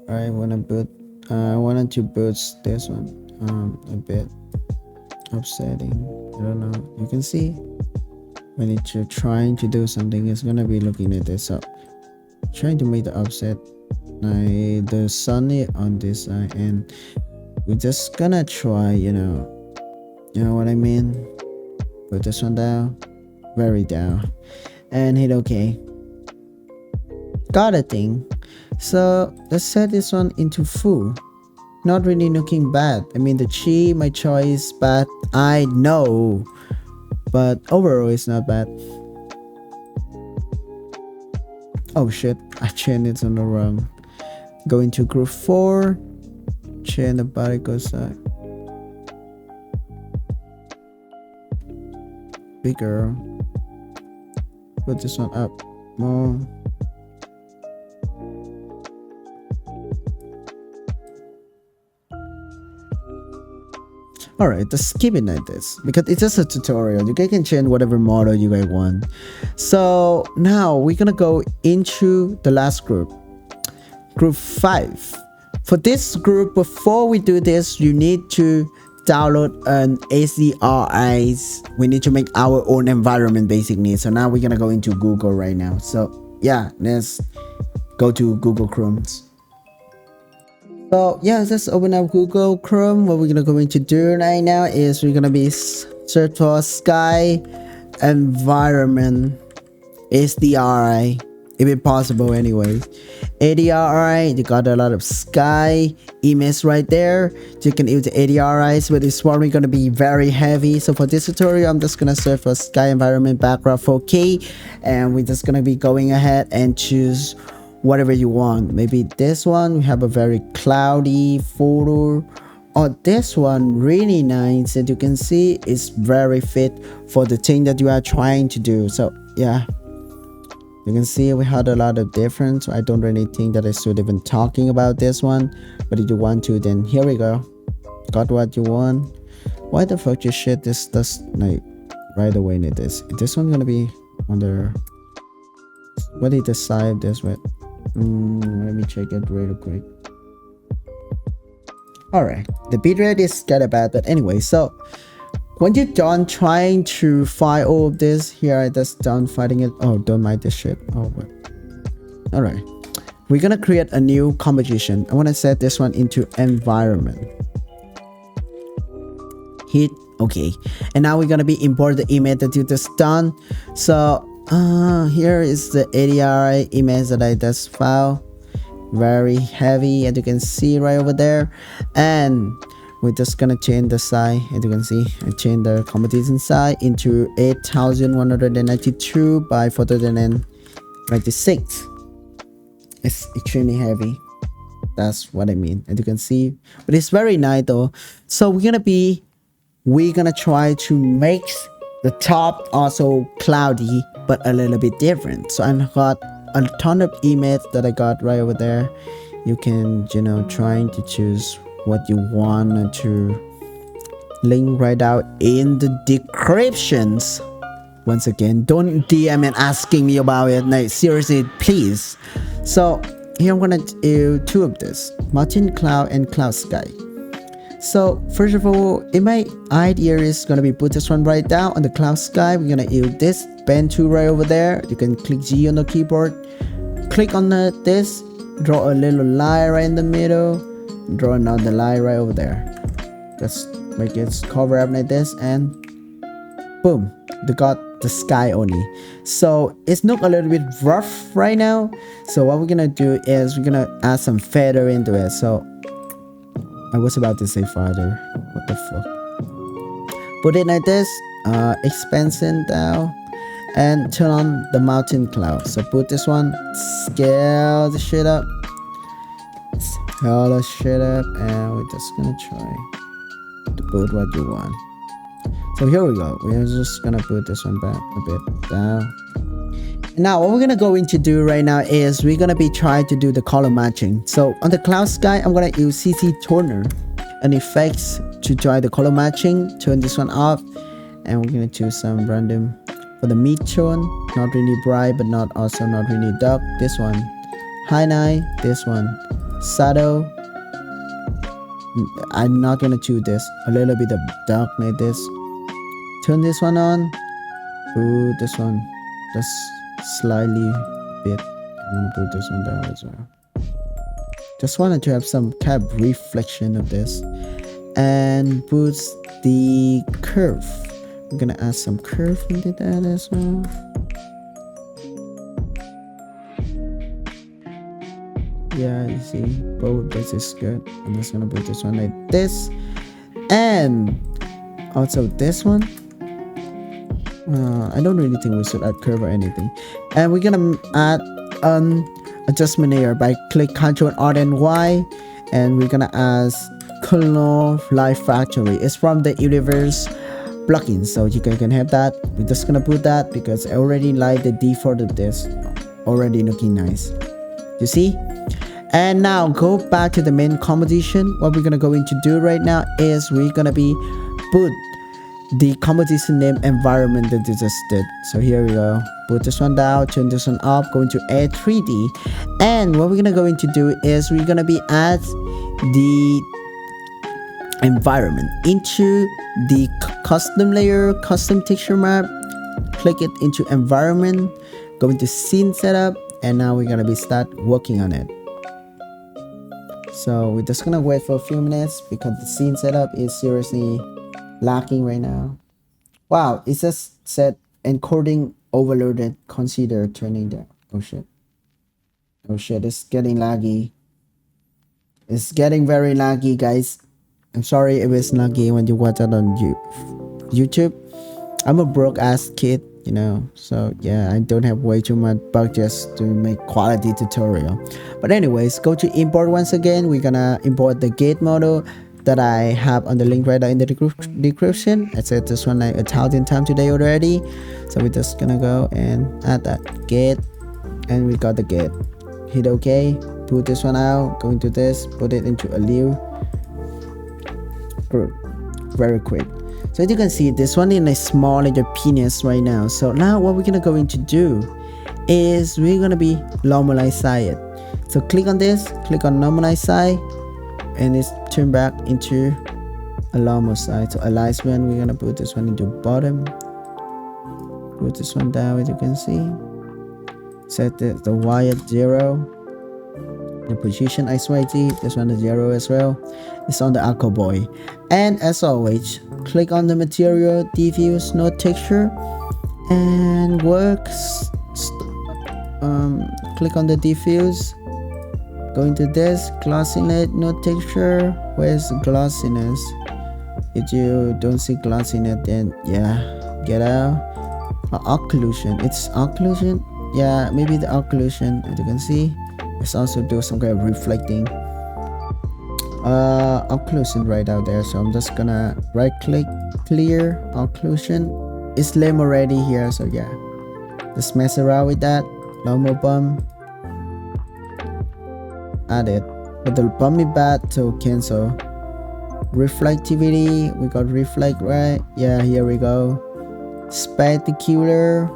[SPEAKER 3] Alright, wanna put I wanted to boost this one a bit. Offsetting, I don't know, you can see when it's trying to do something, it's gonna be looking at this up, trying to make the offset like the sunny on this side, and we're just gonna try, you know what I mean, put this one down, very down, and hit OK. Got a thing. So let's set this one into full. Not really looking bad. I mean, the chi, my choice, but I know, but overall it's not bad. Oh shit, I changed it on the wrong. Go into group 4, change the particle size bigger, put this one up more. Alright, just keep it like this because it's just a tutorial. You guys can change whatever model you guys want. So now we're gonna go into the last group, group 5. For this group, before we do this, you need to download an HDRIs. We need to make our own environment basically. So now we're gonna go into Google right now. So yeah, let's go to Google Chrome. So yeah, let's open up Google Chrome. What we're gonna going to do right now is we're gonna be search for sky environment HDRI, if it's possible anyway. ADRI, you got a lot of sky image right there. You can use the ADRIs, but it's probably gonna be very heavy. So for this tutorial, I'm just gonna search for sky environment background 4K, and we're just gonna be going ahead and choose whatever you want. Maybe this one, we have a very cloudy photo, or this one really nice, and you can see it's very fit for the thing that you are trying to do. So yeah, you can see we had a lot of difference. I don't really think that I should even talking about this one, but if you want to, then here we go. Got what you want. Why the fuck you shit this does like right away like this? This one gonna be on the, what did decide this with? Let me check it real quick. Alright, the bitrate is kind of bad, but anyway, so when you're done trying to find all of this, here I just done fighting it. Oh, don't mind this shit. Oh, what? Alright, we're gonna create a new composition. I want to set this one into environment. Hit OK, and now we're gonna be import the image that you just done. So here is the ADRI image that I just filed, very heavy, as you can see right over there, and we're just gonna change the size. As you can see, I changed the composition size into 8192 by 4096. It's extremely heavy, that's what I mean, as you can see, but it's very nice though. So we're gonna try to make the top also cloudy, but a little bit different. So I got a ton of images that I got right over there. You can, trying to choose what you want to link right out in the descriptions. Once again, don't DM and asking me about it. Like seriously, please. So here I'm gonna do two of this: mountain cloud and cloud sky. So first of all, in my idea is gonna be put this one right down on the cloud sky. We're gonna use this pen tool right over there. You can click G on the keyboard, click on this, draw a little line right in the middle, draw another line right over there. Just make it cover up like this, and boom, they got the sky only. So it's not a little bit rough right now. So what we're gonna do is we're gonna add some feather into it. So I was about to say father. What the fuck? Put it like this. Expansion down. And turn on the mountain cloud. So put this one. Scale the shit up. Scale the shit up. And we're just gonna try to put what you want. So here we go. We're just gonna put this one back a bit down. Now what we're gonna going to do right now is we're gonna be trying to do the color matching. So on the cloud sky, I'm gonna use CC toner and effects to try the color matching. Turn this one off, and we're gonna choose some random for the mid tone, not really bright but not really dark. This one high night, this one shadow, I'm not gonna choose this. A little bit of dark like this. Turn this one on. Put this one just slightly bit. I'm gonna put this one down as well. Just wanted to have some kind of reflection of this. And put the curve. I'm gonna add some curve into that as well. Yeah, you see, both this is good. I'm just gonna put this one like this, and also this one. I don't really think we should add curve or anything. And we're gonna add an adjustment layer by click Ctrl Alt and Y, and we're gonna add Color Light Factory. It's from the Universe plugin, so you can have that. We're just gonna put that because I already like the default of this. Already looking nice. You see? And now go back to the main composition. What we're gonna go into do right now is we're gonna be put the composition name environment that you just did. So here we go. Put this one down, turn this one up, go into add 3D. And what we're gonna go into do is we're gonna be add the environment into the custom layer, custom texture map. Click it into environment, go into scene setup, and now we're gonna be start working on it. So we're just gonna wait for a few minutes because the scene setup is seriously lacking right now. Wow, it just said encoding overloaded, consider turning down. Oh shit, it's getting laggy. It's getting very laggy, guys. I'm sorry if it's laggy when you watch it on YouTube. I'm a broke ass kid, you know, so yeah, I don't have way too much budget to make quality tutorial. But anyways, go to import once again. We're gonna import the gate model that I have on the link right now in the description. I said this one like 1,000 times today already, so we're just gonna go and add that gate, and we got the gate. Hit OK, put this one out, go into this, put it into a lieu. Very quick. So as you can see, this one in a small little penis right now. So now what we're gonna go into do is we're gonna be normalize it. So click on this, click on normalize side, and it's turned back into a normal side. So alignment, we're gonna put this one into bottom, put this one down as you can see, set the Y at 0, the position XYZ, this one is 0 as well. It's on the Aqua Boy. And as always, click on the material, diffuse, no texture, and works. Click on the diffuse, go into this, glossiness, no texture. Where's the glossiness? If you don't see glossiness, then yeah, get out. Occlusion, it's occlusion. Yeah, maybe the occlusion, as you can see. Let's also do some kind of reflecting occlusion right out there. So I'm just gonna right click, clear occlusion. It's lame already here, so yeah, just mess around with that. Normal bump, add it, but the bump is bad, so cancel. Reflectivity, we got reflect, right? Yeah, here we go. Spectacular,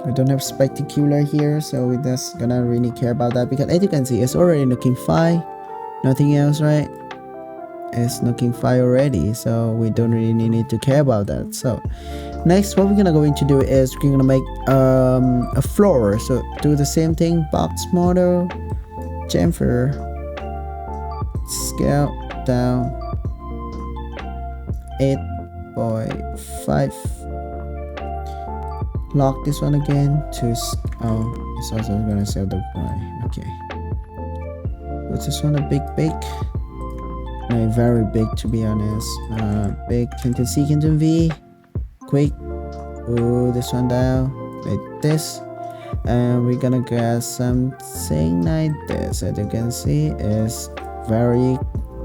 [SPEAKER 3] we don't have spectacular here, so we're just gonna really care about that because as you can see, it's already looking fine. Nothing else, right? It's looking fine already, so we don't really need to care about that. So next, what we're gonna go into do is we're gonna make a floor. So do the same thing, box model, chamfer, scale down 8/5. Lock this one again to oh, it's also gonna save the Y. Okay, put this one a big, no, very big to be honest. Big, Ctrl C, Ctrl V, quick. Put this one down like this, and we're gonna get something like this. As you can see, is very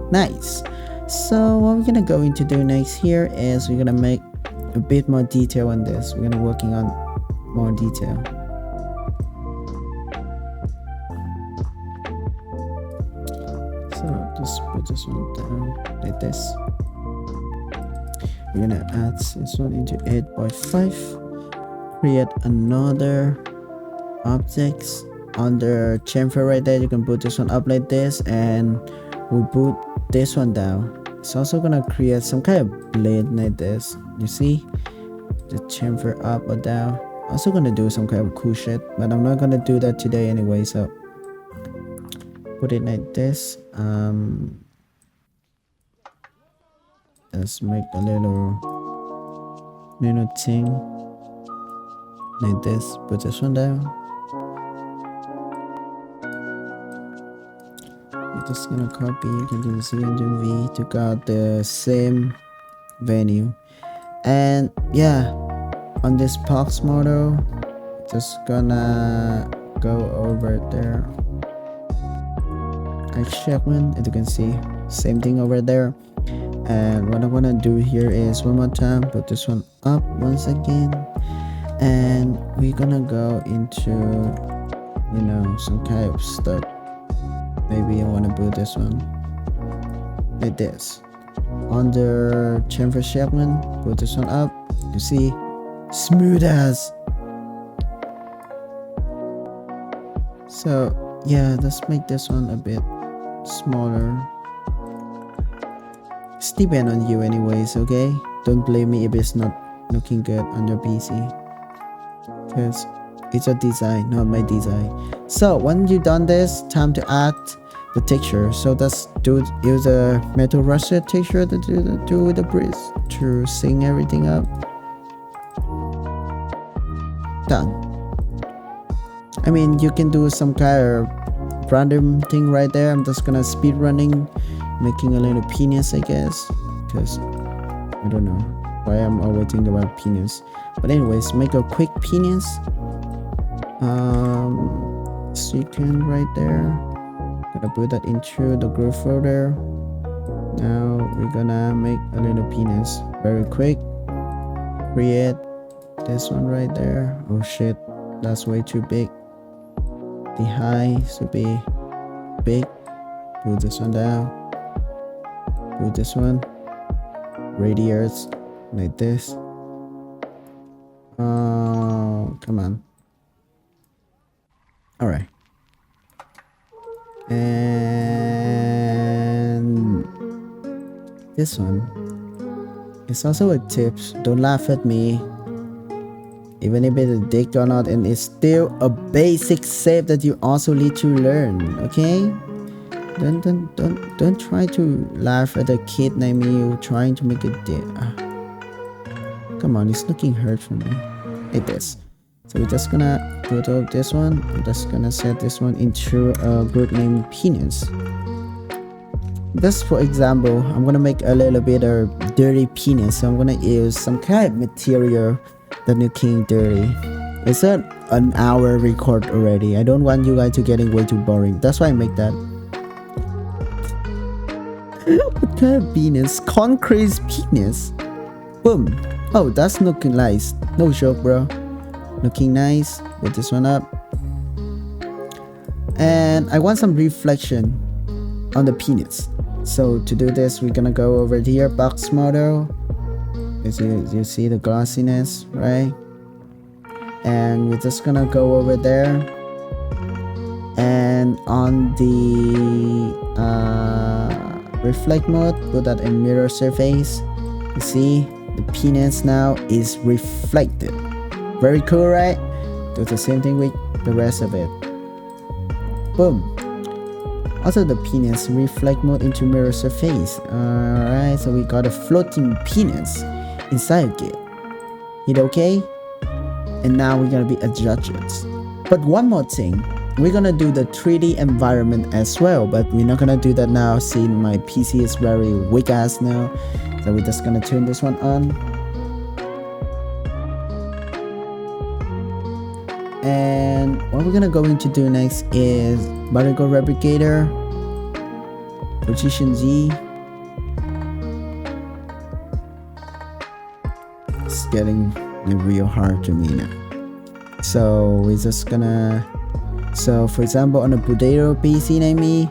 [SPEAKER 3] nice. So what we're gonna go into do next here is we're gonna make a bit more detail on this. We're gonna working on more detail. So just put this one down like this. We're gonna add this one into 8/5. Create another objects under chamfer right there. You can put this one up like this, and we put this one down. It's also gonna create some kind of blade like this. You see, the chamfer up or down. Also gonna do some kind of cool shit, but I'm not gonna do that today anyway. So put it like this. Let's make a little thing like this. Put this one down. We're just gonna copy. You can do C and do V to got the same venue. And yeah, on this box model, just gonna go over there. Extraction, as you can see, same thing over there. And what I'm gonna do here is one more time put this one up once again, and we're gonna go into, you know, some kind of stuff. Maybe I want to put this one like this. Under chamfer segment, put this one up. You see, smooth as. So yeah, let's make this one a bit smaller. It's depend on you anyways, okay? Don't blame me if it's not looking good on your PC, because it's a design, not my design. So when you done this, time to add the texture. So let's use a metal rusted texture to do with the bridge to sync everything up. Done. I mean, you can do some kind of random thing right there. I'm just gonna speed running, making a little penis, I guess, because I don't know why I'm always thinking about penis. But anyways, make a quick penis. Second right there. Gonna put that into the groove folder. Now we're gonna make a little penis very quick. Create this one right there. Oh shit, that's way too big. The high should be big. Put this one down. Put this one. Radius like this. Oh, come on. All right. And this one is also a tip. Don't laugh at me, even if it's a dick or not, and it's still a basic shape that you also need to learn. Okay, don't try to laugh at a kid like me who trying to make a dick. Come on, it's looking hurt for me. Like this. So we're just gonna put up this one. I'm just gonna set this one into a group named penis. Just for example, I'm gonna make a little bit of dirty penis. So I'm gonna use some kind of material that looking dirty. It's an hour record already. I don't want you guys to getting way too boring. That's why I make that. What kind of penis? Concrete penis. Boom. Oh, that's looking nice. No joke, bro. Looking nice. Put this one up. And I want some reflection on the penis. So to do this, we're gonna go over here, box model. As you see the glossiness, right? And we're just gonna go over there. And on the reflect mode, put that in mirror surface. You see, the penis now is reflected. Very cool, right? Do the same thing with the rest of it. Boom. Also the penis reflect mode into mirror surface. Alright, so we got a floating penis inside it. Hit okay? And now we're gonna be adjudged. But one more thing, we're gonna do the 3D environment as well, but we're not gonna do that now since my PC is very weak ass now. So we're just gonna turn this one on. And what we're gonna going to do next is particle replicator, position Z. It's getting real hard to me now. So we're just gonna, so for example on a potato PC like me,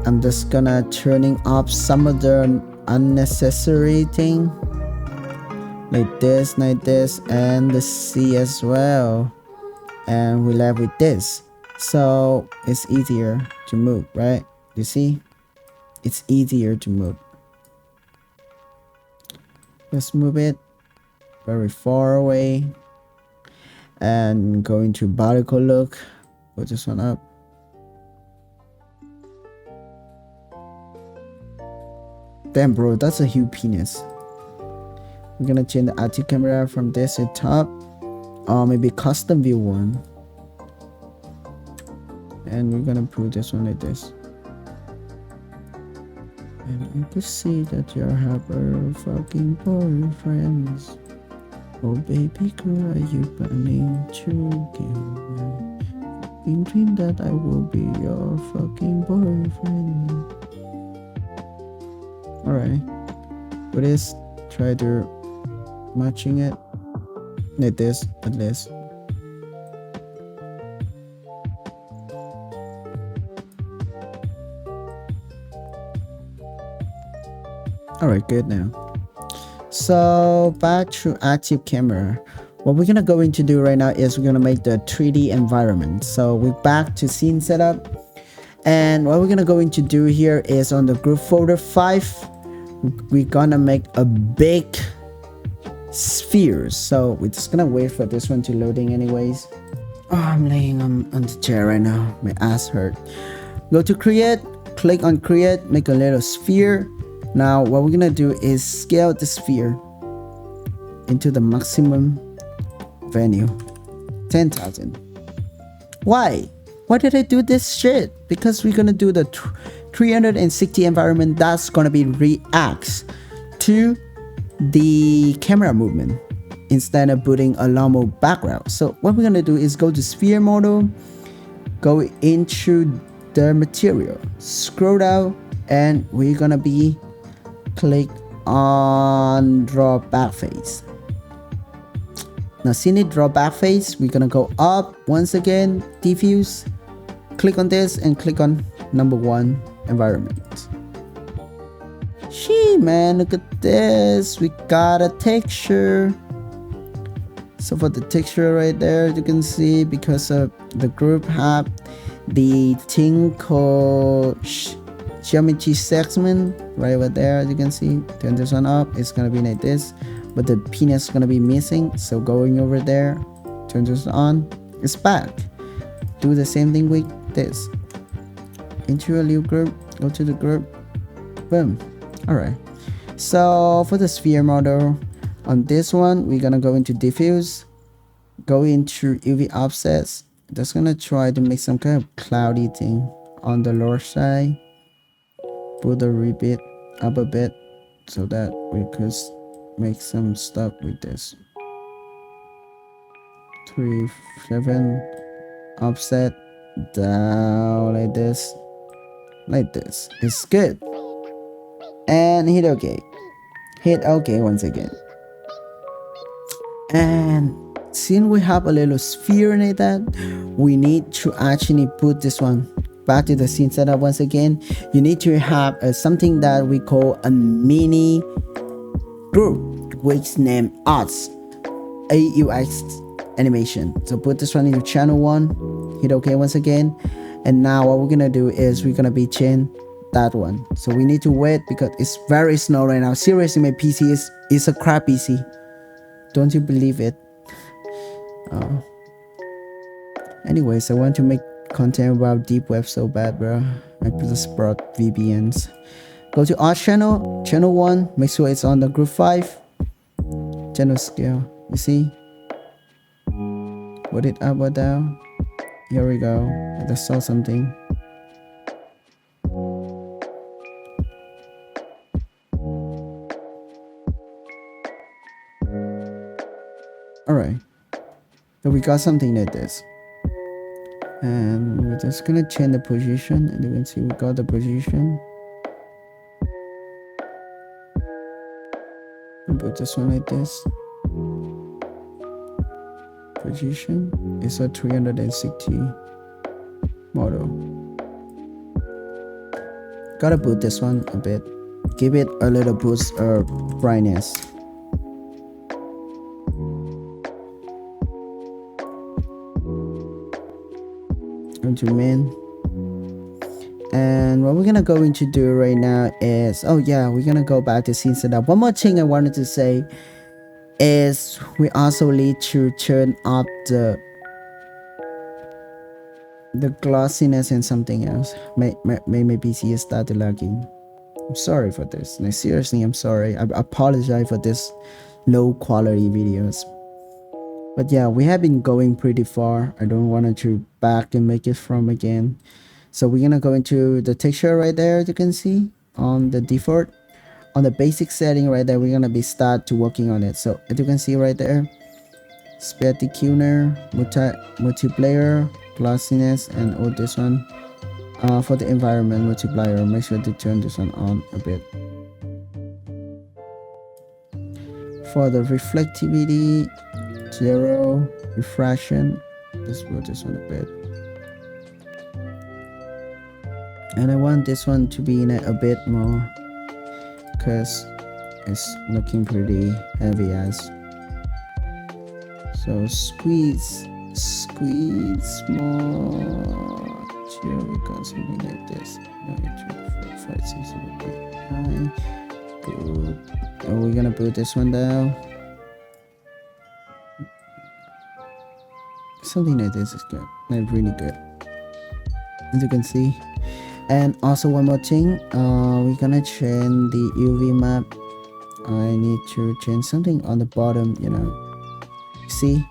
[SPEAKER 3] I'm just gonna turning off some of the unnecessary thing like this, and the C as well. And we left with this, so it's easier to move, right? You see, it's easier to move. Let's move it very far away and go into vertical look. Put this one up. Damn, bro, that's a huge penis. We're gonna change the active camera from this to top, or maybe custom view one, and we're gonna put this one like this. And I could see that you have a fucking boyfriends. Oh baby girl, are you planning to give me fucking dream that I will be your fucking boyfriend? Alright, with this, try to matching it like this at least. Alright, good now. So back to active camera. What we're gonna going to do right now is we're gonna make the 3D environment. So we're back to scene setup, and what we're gonna going to do here is on the group folder 5, we're gonna make a big sphere. So we're just gonna wait for this one to loading anyways. Oh, I'm laying on the chair right now, my ass hurt. Go to create, click on create, make a little sphere. Now what we're gonna do is scale the sphere into the maximum value, 10,000. Why did I do this shit? Because we're gonna do the 360 environment that's gonna be reacts to the camera movement instead of putting a normal background. So what we're gonna do is go to sphere model, go into the material, scroll down, and we're gonna be click on draw back face. Now seeing it draw back face, we're gonna go up once again, diffuse, click on this and click on number 1 environment. Gee man, look at this, we got a texture. So for the texture right there, you can see because of the group have the thing called geometry segment right over there. You can see, turn this one up, it's gonna be like this, but the penis is gonna be missing. So going over there, turn this on, it's back. Do the same thing with this. Into a new group, go to the group, boom. Alright, so for the sphere model on this one, we're gonna go into diffuse, go into UV offsets. Just gonna try to make some kind of cloudy thing on the lower side. Put the repeat up a bit so that we could make some stuff with this. 3, 7, offset down like this, it's good. And hit OK, hit OK once again. And since we have a little sphere like that, we need to actually put this one back to the scene setup once again. You need to have something that we call a mini group, which name AUX animation. So put this one into channel 1, hit OK once again. And now what we're gonna do is we're gonna be change that one. So we need to wait because it's very slow right now. Seriously, my PC is a crap PC. Don't you believe it? Anyways, I want to make content about deep web so bad, bro. I just brought VPNs. Go to our channel 1, make sure it's on the group 5. Channel scale, you see? Put it up or down. Here we go. I just saw something. Alright, so we got something like this, and we're just gonna change the position, and you can see we got the position. And put this one like this. Position is a 360 model. Gotta put this one a bit, give it a little boost of brightness. Into main, And what we're gonna go into do right now is, oh yeah, we're gonna go back to scene setup. One more thing I wanted to say is we also need to turn up the glossiness and something else. My PC is started lagging. I'm sorry for this. Like, seriously, I'm sorry. I apologize for this low quality videos. But yeah, we have been going pretty far. I don't want to back and make it from again. So we're gonna go into the texture right there, as you can see on the default, on the basic setting right there. We're gonna be start to working on it. So as you can see right there, spaghetti tuner, multiplayer, glossiness, and all this one. For the environment multiplier, make sure to turn this one on a bit. For the reflectivity, 0, refraction, let's put this one a bit. And I want this one to be in it a bit more because it's looking pretty heavy as. So squeeze more. Here we got something like this. 9, 2, 4, 5, 6, 7, 8, 9. Good. And we're gonna put this one down. Something like this is good. Like really good. As you can see. And also one more thing, we're gonna change the UV map. I need to change something on the bottom, you know. See?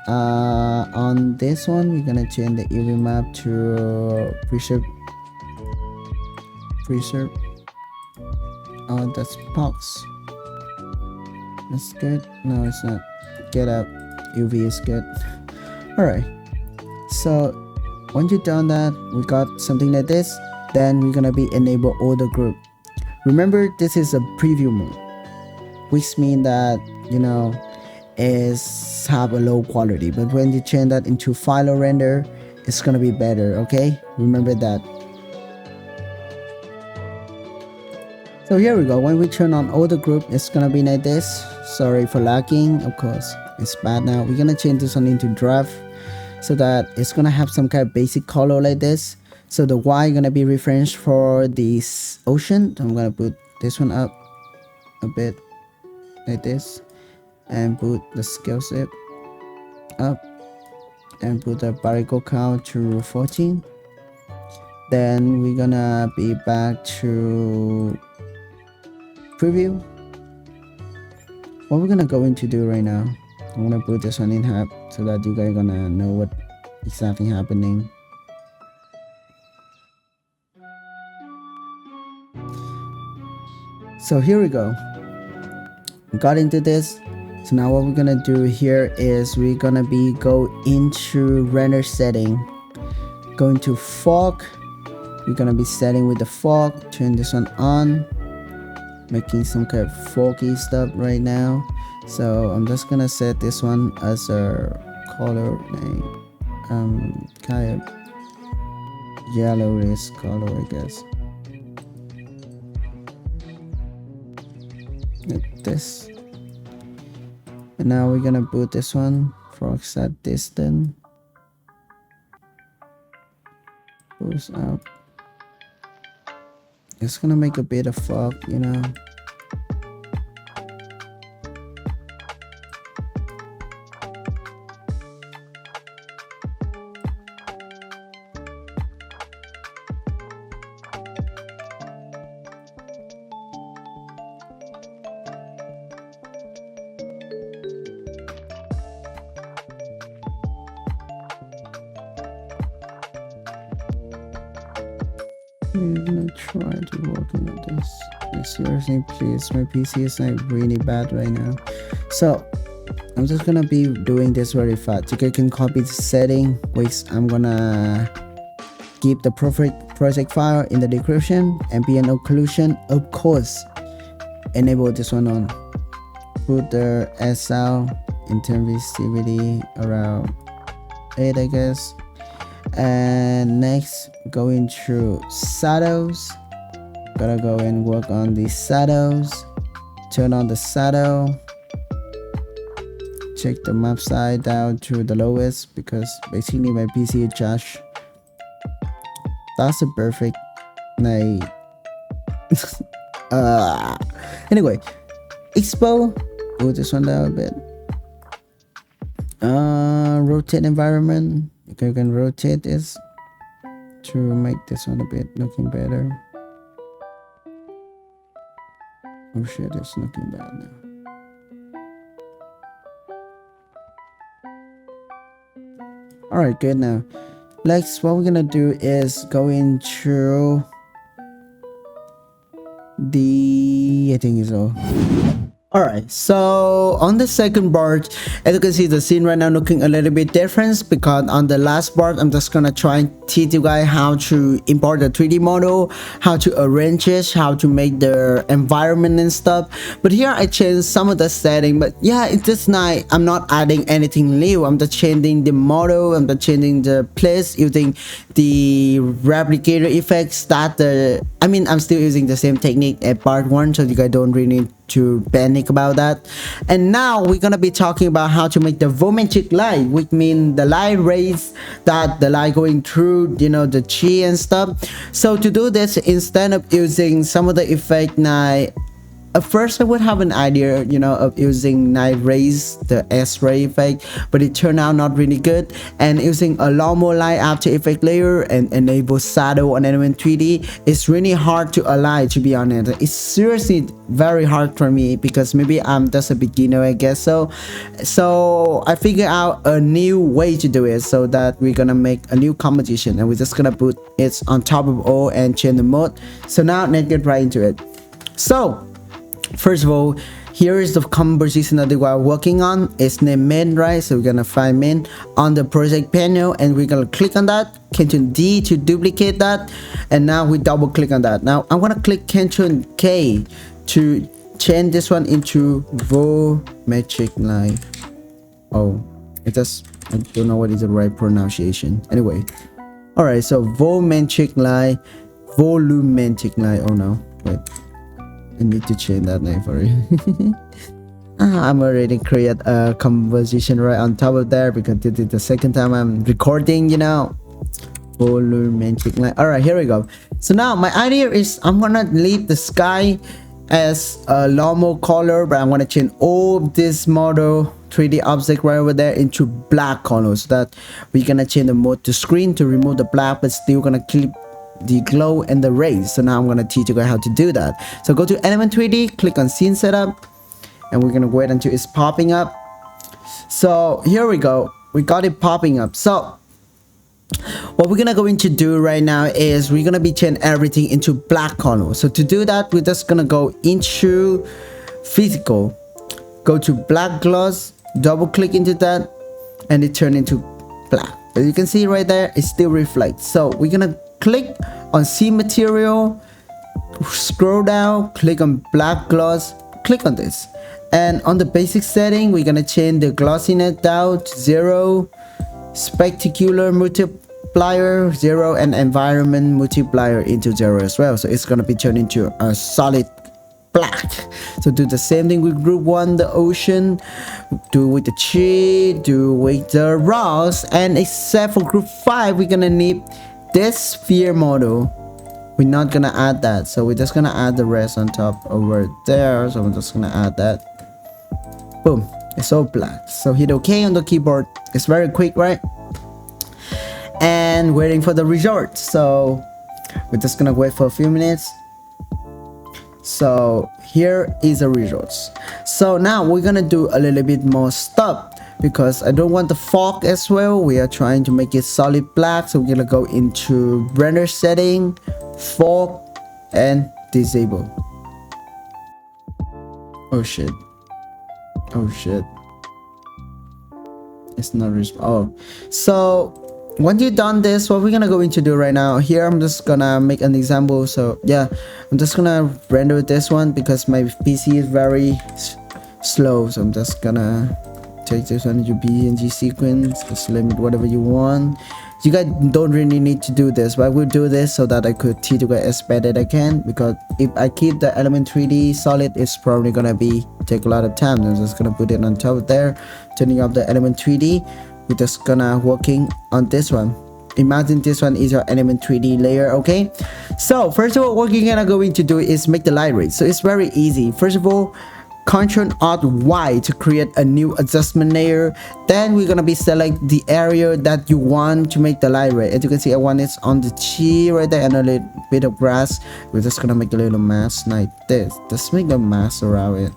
[SPEAKER 3] On this one we're gonna change the UV map to preserve that's box. That's good. No, it's not. Get up. UV is good. All right, so once you've done that, we got something like this. Then we're gonna be enable order group. Remember, this is a preview mode, which means that, you know, is have a low quality, but when you change that into file or render, it's gonna be better. Okay, remember that. So here we go. When we turn on order group, it's gonna be like this. Sorry for lagging, of course it's bad now. We're gonna change this one into draft so that it's gonna have some kind of basic color like this. So the Y gonna be referenced for this ocean. I'm gonna put this one up a bit like this, and put the scale shape up, and put the particle count to 14. Then we're gonna be back to preview. What we're gonna go into do right now, I'm gonna put this one in half so that you guys gonna know what exactly happening. So here we go. Got into this. So now what we're gonna do here is we're gonna be go into render setting, go into fog. We're gonna be setting with the fog, turn this one on, making some kind of foggy stuff right now. So I'm just gonna set this one as a color name, kind of yellowish color, I guess, like this. And now we're gonna put this one for set distance, push up. It's gonna make a bit of fog, you know. I'm gonna try to work on this. Like, seriously, please, my PC is like really bad right now. So I'm just gonna be doing this very fast. You guys can copy the setting, which I'm gonna keep the project file in the description. Ambient occlusion, of course, enable this one on. Put the SL intensivity around 8, I guess. And next, going through shadows. Gotta go and work on the shadows. Turn on the shadow. Check the map size down to the lowest because basically my PC adjusts. That's a perfect. này. Anyway, expo, move this one down a bit. Rotate environment. You can rotate this to make this one a bit looking better. Oh shit, it's looking bad now. Alright, good now. Next, what we're gonna do is go into I think it's all. Alright, so on the second part, as you can see, the scene right now looking a little bit different, because on the last part I'm just gonna try and teach you guys how to import the 3D model, how to arrange it, how to make the environment and stuff. But here I changed some of the setting, but yeah, it's just nice. I'm not adding anything new. I'm just changing the model, I'm just changing the place using the replicator effects that I'm still using the same technique at part 1, so you guys don't really need to panic about that. And now we're gonna be talking about how to make the volumetric light, which means the light rays that the light going through, you know, the chi and stuff. So to do this, instead of using some of the effect now, at first I would have an idea, you know, of using night rays, the S-ray effect, but it turned out not really good. And using a lot more light after effect layer and enable shadow on element 3D, it's really hard to align, to be honest. It's seriously very hard for me, because maybe I'm just a beginner, I guess. So I figured out a new way to do it, so that we're gonna make a new composition, and we're just gonna put it on top of all and change the mode. So now let's get right into it. So first of all, here is the composition that we are working on. It's named main, right? So we're gonna find main on the project panel, and we're gonna click on that, Ctrl D to duplicate that, and now we double click on that. Now I'm gonna click Ctrl K to change this one into Volumetric Light. Oh, I don't know what is the right pronunciation. Anyway, all right, so Volumetric Light. Oh no, wait, I need to change that name for you. I'm already create a composition right on top of there, because this is the second time I'm recording, you know. Volumetric Light. All right, here we go. So now my idea is I'm gonna leave the sky as a normal color, but I'm gonna change all this model 3D object right over there into black color, so that we're gonna change the mode to screen to remove the black, but still gonna keep the glow and the rays. So now I'm gonna teach you guys how to do that. So go to element 3D, click on scene setup, and we're gonna wait until it's popping up. So here we go, we got it popping up. So what we're gonna going to do right now is we're gonna be changing everything into black color. So to do that, we're just gonna go into physical, go to black gloss, double click into that, and it turn into black. As you can see right there, it still reflects. So we're gonna click on see material, scroll down, click on black gloss, click on this, and on the basic setting we're gonna change the glossiness down to 0, spectacular multiplier 0, and environment multiplier into 0 as well. So it's gonna be turned into a solid black. So do the same thing with group 1, the ocean, do with the tree, do with the rocks, and except for group 5 we're gonna need this sphere model. We're not gonna add that, so we're just gonna add the rest on top over there. So I'm just gonna add that. Boom, it's all black. So hit OK on the keyboard. It's very quick, right? And waiting for the result. So we're just gonna wait for a few minutes. So here is the results. So now we're gonna do a little bit more stuff, because I don't want the fog as well. We are trying to make it solid black, so we're gonna go into render setting, fog, and disable. Oh shit, it's not so once you've done this, what we're gonna go into do right now, here I'm just gonna make an example. So yeah, I'm just gonna render this one because my PC is very slow. So I'm just gonna take this one into PNG sequence, just limit whatever you want. You guys don't really need to do this, but I will do this so that I could teach you guys as best as I can, because if I keep the element 3D solid, it's probably gonna take a lot of time. I'm just gonna put it on top there, turning up the element 3D. We're just gonna working on this one. imagine this one is your element 3D layer. Okay, so first of all, what you're gonna going to do is make the light ray. So it's very easy. First of all, Ctrl Alt Y to create a new adjustment layer. Then we're gonna be select the area that you want to make the light ray. As you can see, I want it on the tree right there and a little bit of grass. We're just gonna make a little mask like this. Just make a mask around it.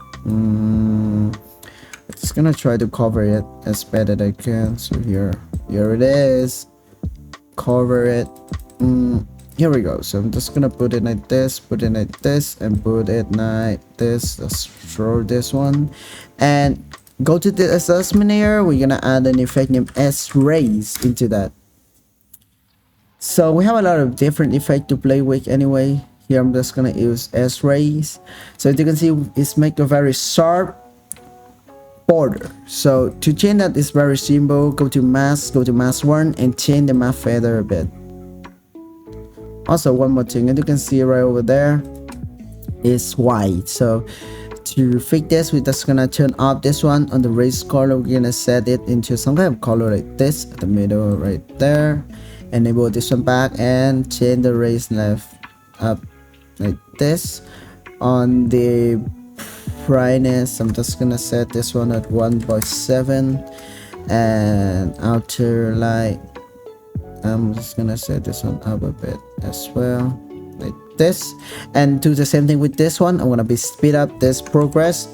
[SPEAKER 3] Just gonna try to cover it as best as I can. So here it is. Cover it. Here we go. So I'm just gonna put it like this, put it like this, and put it like this. Let's throw this one and go to the adjustment layer. We're gonna add an effect named S-Rays into that. So we have a lot of different effects to play with anyway. Here I'm just gonna use S-Rays. So as you can see, it's make a very sharp border. So to change that is very simple. Go to mask 1 and change the mask feather a bit. Also, one more thing, as you can see right over there, is white. So to fix this, we're just gonna turn off this one on the race color. We're gonna set it into some kind of color like this at the middle right there. Enable this one back and change the race left up like this. On the brightness, I'm just gonna set this one at 1.7, and outer light, I'm just gonna set this one up a bit as well like this, and do the same thing with this one. I'm gonna be speed up this progress.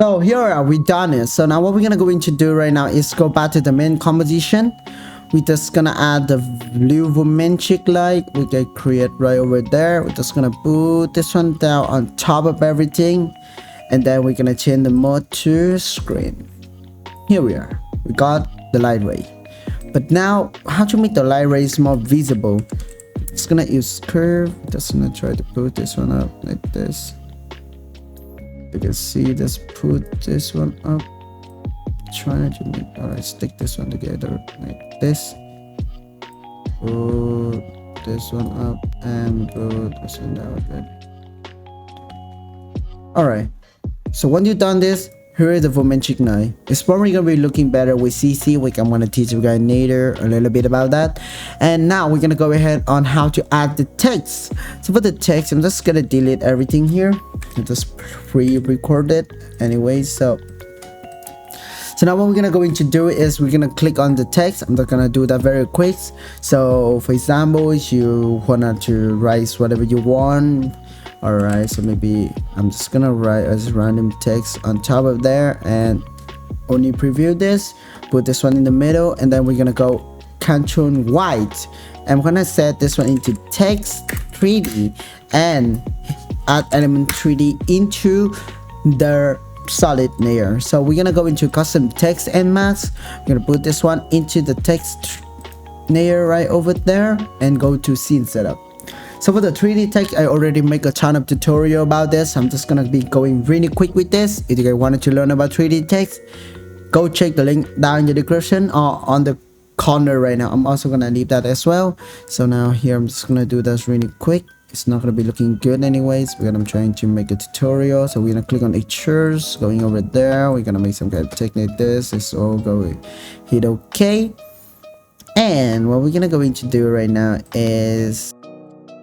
[SPEAKER 3] So here we done it. So now what we're gonna going to do right now is go back to the main composition. We're just gonna add the blue Volumetric Light. We can create right over there. We're just gonna put this one down on top of everything, and then we're gonna change the mode to screen. Here we are. We got the light ray. But now, how to make the light rays more visible? Just gonna use curve. Just gonna try to put this one up like this. You can see, just put this one up. Trying to make, alright, stick this one together like this. Put this one up and put this one down a bit. Alright, so when you've done this, here is the Volumetric Light. It's probably gonna be looking better with CC, which I'm gonna teach you guys later a little bit about that. And now we're gonna go ahead on how to add the text. So for the text, I'm just gonna delete everything here. I just pre-record it anyway. So now what we're gonna going to do is we're gonna click on the text. I'm just gonna do that very quick. So for example, if you wanna to write whatever you want. Alright, so maybe I'm just gonna write as random text on top of there and only preview this, put this one in the middle, and then we're gonna go Ctrl White. I'm gonna set this one into text 3D and add element 3D into the solid layer. So we're gonna go into custom text and mask. We're gonna put this one into the text layer right over there and go to scene setup. So for the 3D text, I already make a ton of tutorial about this. I'm just gonna be going really quick with this. If you guys wanted to learn about 3D text, go check the link down in the description or on the corner right now. I'm also gonna leave that as well. So now here I'm just gonna do this really quick. It's not gonna be looking good anyways because I'm trying to make a tutorial. So we're gonna click on textures, going over there. We're gonna make some kind of text like this. It's all going, hit OK. And what we're gonna going to do right now is,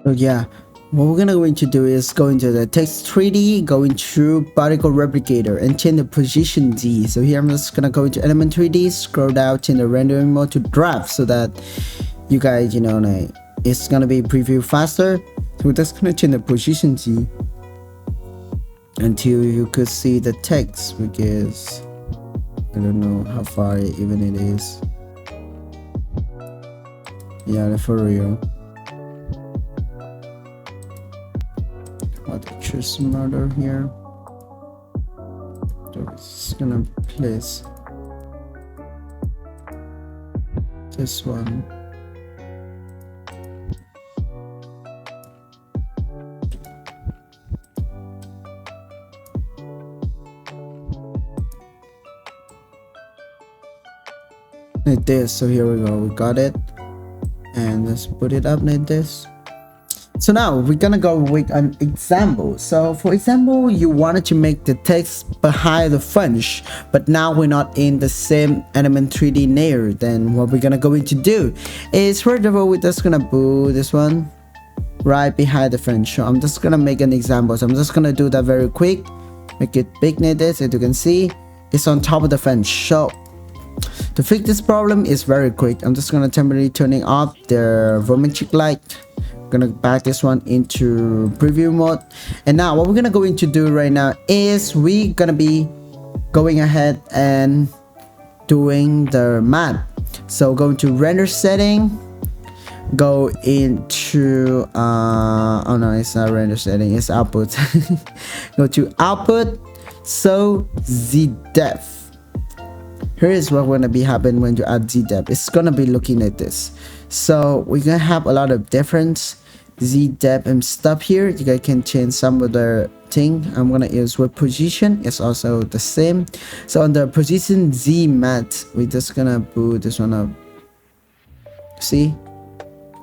[SPEAKER 3] oh yeah, what we're gonna going to do is go into the text 3D, go into particle replicator and change the position Z. So here I'm just gonna go into element 3D, scroll down, change the rendering mode to draft so that you guys, you know, like it's gonna be preview faster. So we're just gonna change the position key until you could see the text, because I don't know how far even it is. Yeah, for real. What to choose murder here. So it's gonna place this one. Like this. So here we go, we got it, and let's put it up like this. So now we're gonna go with an example. So for example, you wanted to make the text behind the fringe, but now we're not in the same element 3D layer. Then what we're gonna going to do is, first of all, we're just gonna put this one right behind the fringe. So I'm just gonna make an example. So I'm just gonna do that very quick, make it big like this. As you can see, it's on top of the fringe. So to fix this problem is very quick. I'm just gonna temporarily turning off the Volumetric Light. Gonna back this one into preview mode, and now what we're gonna going to do right now is we're gonna be going ahead and doing the map. So going to render setting, go into oh no, it's not render setting, it's output. Go to output. So Z depth, here is what gonna be happen when you add Z depth. It's gonna be looking like this. So we're gonna have a lot of different Z depth and stuff here. You guys can change some of the thing. I'm gonna use with position, it's also the same. So on the position Z mat, we're just gonna put this one up. See,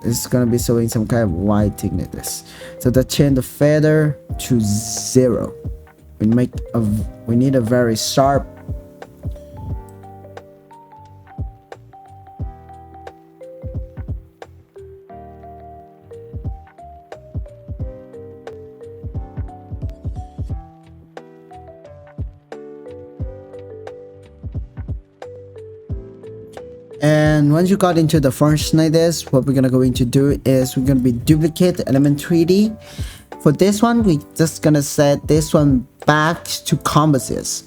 [SPEAKER 3] it's gonna be showing some kind of white thing like this. So to change the feather to 0, we need a very sharp. And once you got into the function like this, what we're gonna going to do is we're gonna be duplicate the element 3D. For this one, we just gonna set this one back to composites.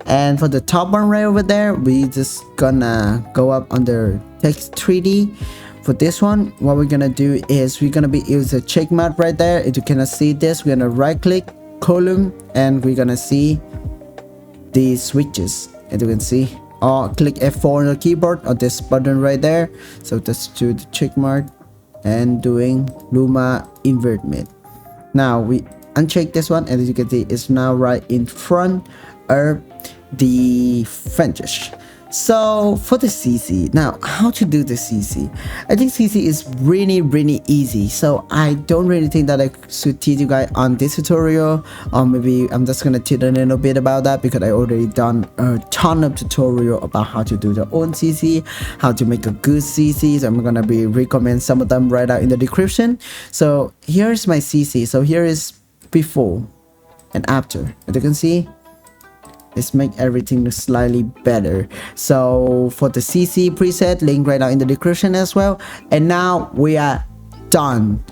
[SPEAKER 3] And for the top one right over there, we just gonna go up under text 3D. For this one, what we're gonna do is we're gonna be use a check mark right there. If you cannot see this, we're gonna right click column, and we're gonna see these switches, as you can see, or click F4 on the keyboard, or this button right there. So just do the check mark and doing Luma invert mid. Now we uncheck this one, and as you can see, it's now right in front of the fringes. So for the CC, now how to do the CC? I think CC is really easy, so I don't really think that I should teach you guys on this tutorial, or maybe I'm just gonna teach a little bit about that, because I already done a ton of tutorial about how to do your own CC, how to make a good CC. So I'm gonna be recommend some of them right out in the description. So here's my CC. So here is before and after. As you can see, let's make everything slightly better. So for the CC preset, link right now in the description as well. And now we are done.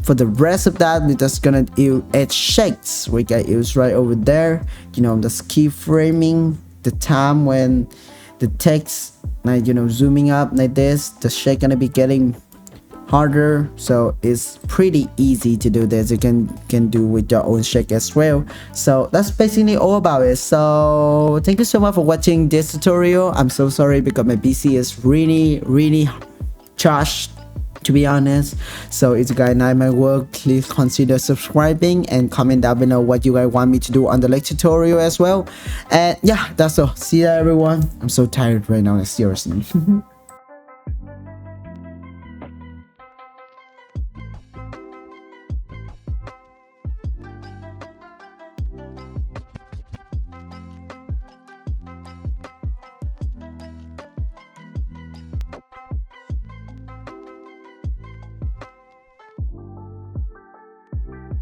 [SPEAKER 3] For the rest of that, we're just gonna use edge shakes. We can use right over there. You know, just keyframing the time when the text, like, you know, zooming up like this, the shake gonna be getting harder. So it's pretty easy to do this. You can do with your own shake as well. So that's basically all about it. So thank you so much for watching this tutorial. I'm so sorry because my PC is really charged, to be honest. So if you guys like my work, please consider subscribing and comment down below what you guys want me to do on the next tutorial as well. And yeah, that's all. See ya everyone. I'm so tired right now, seriously.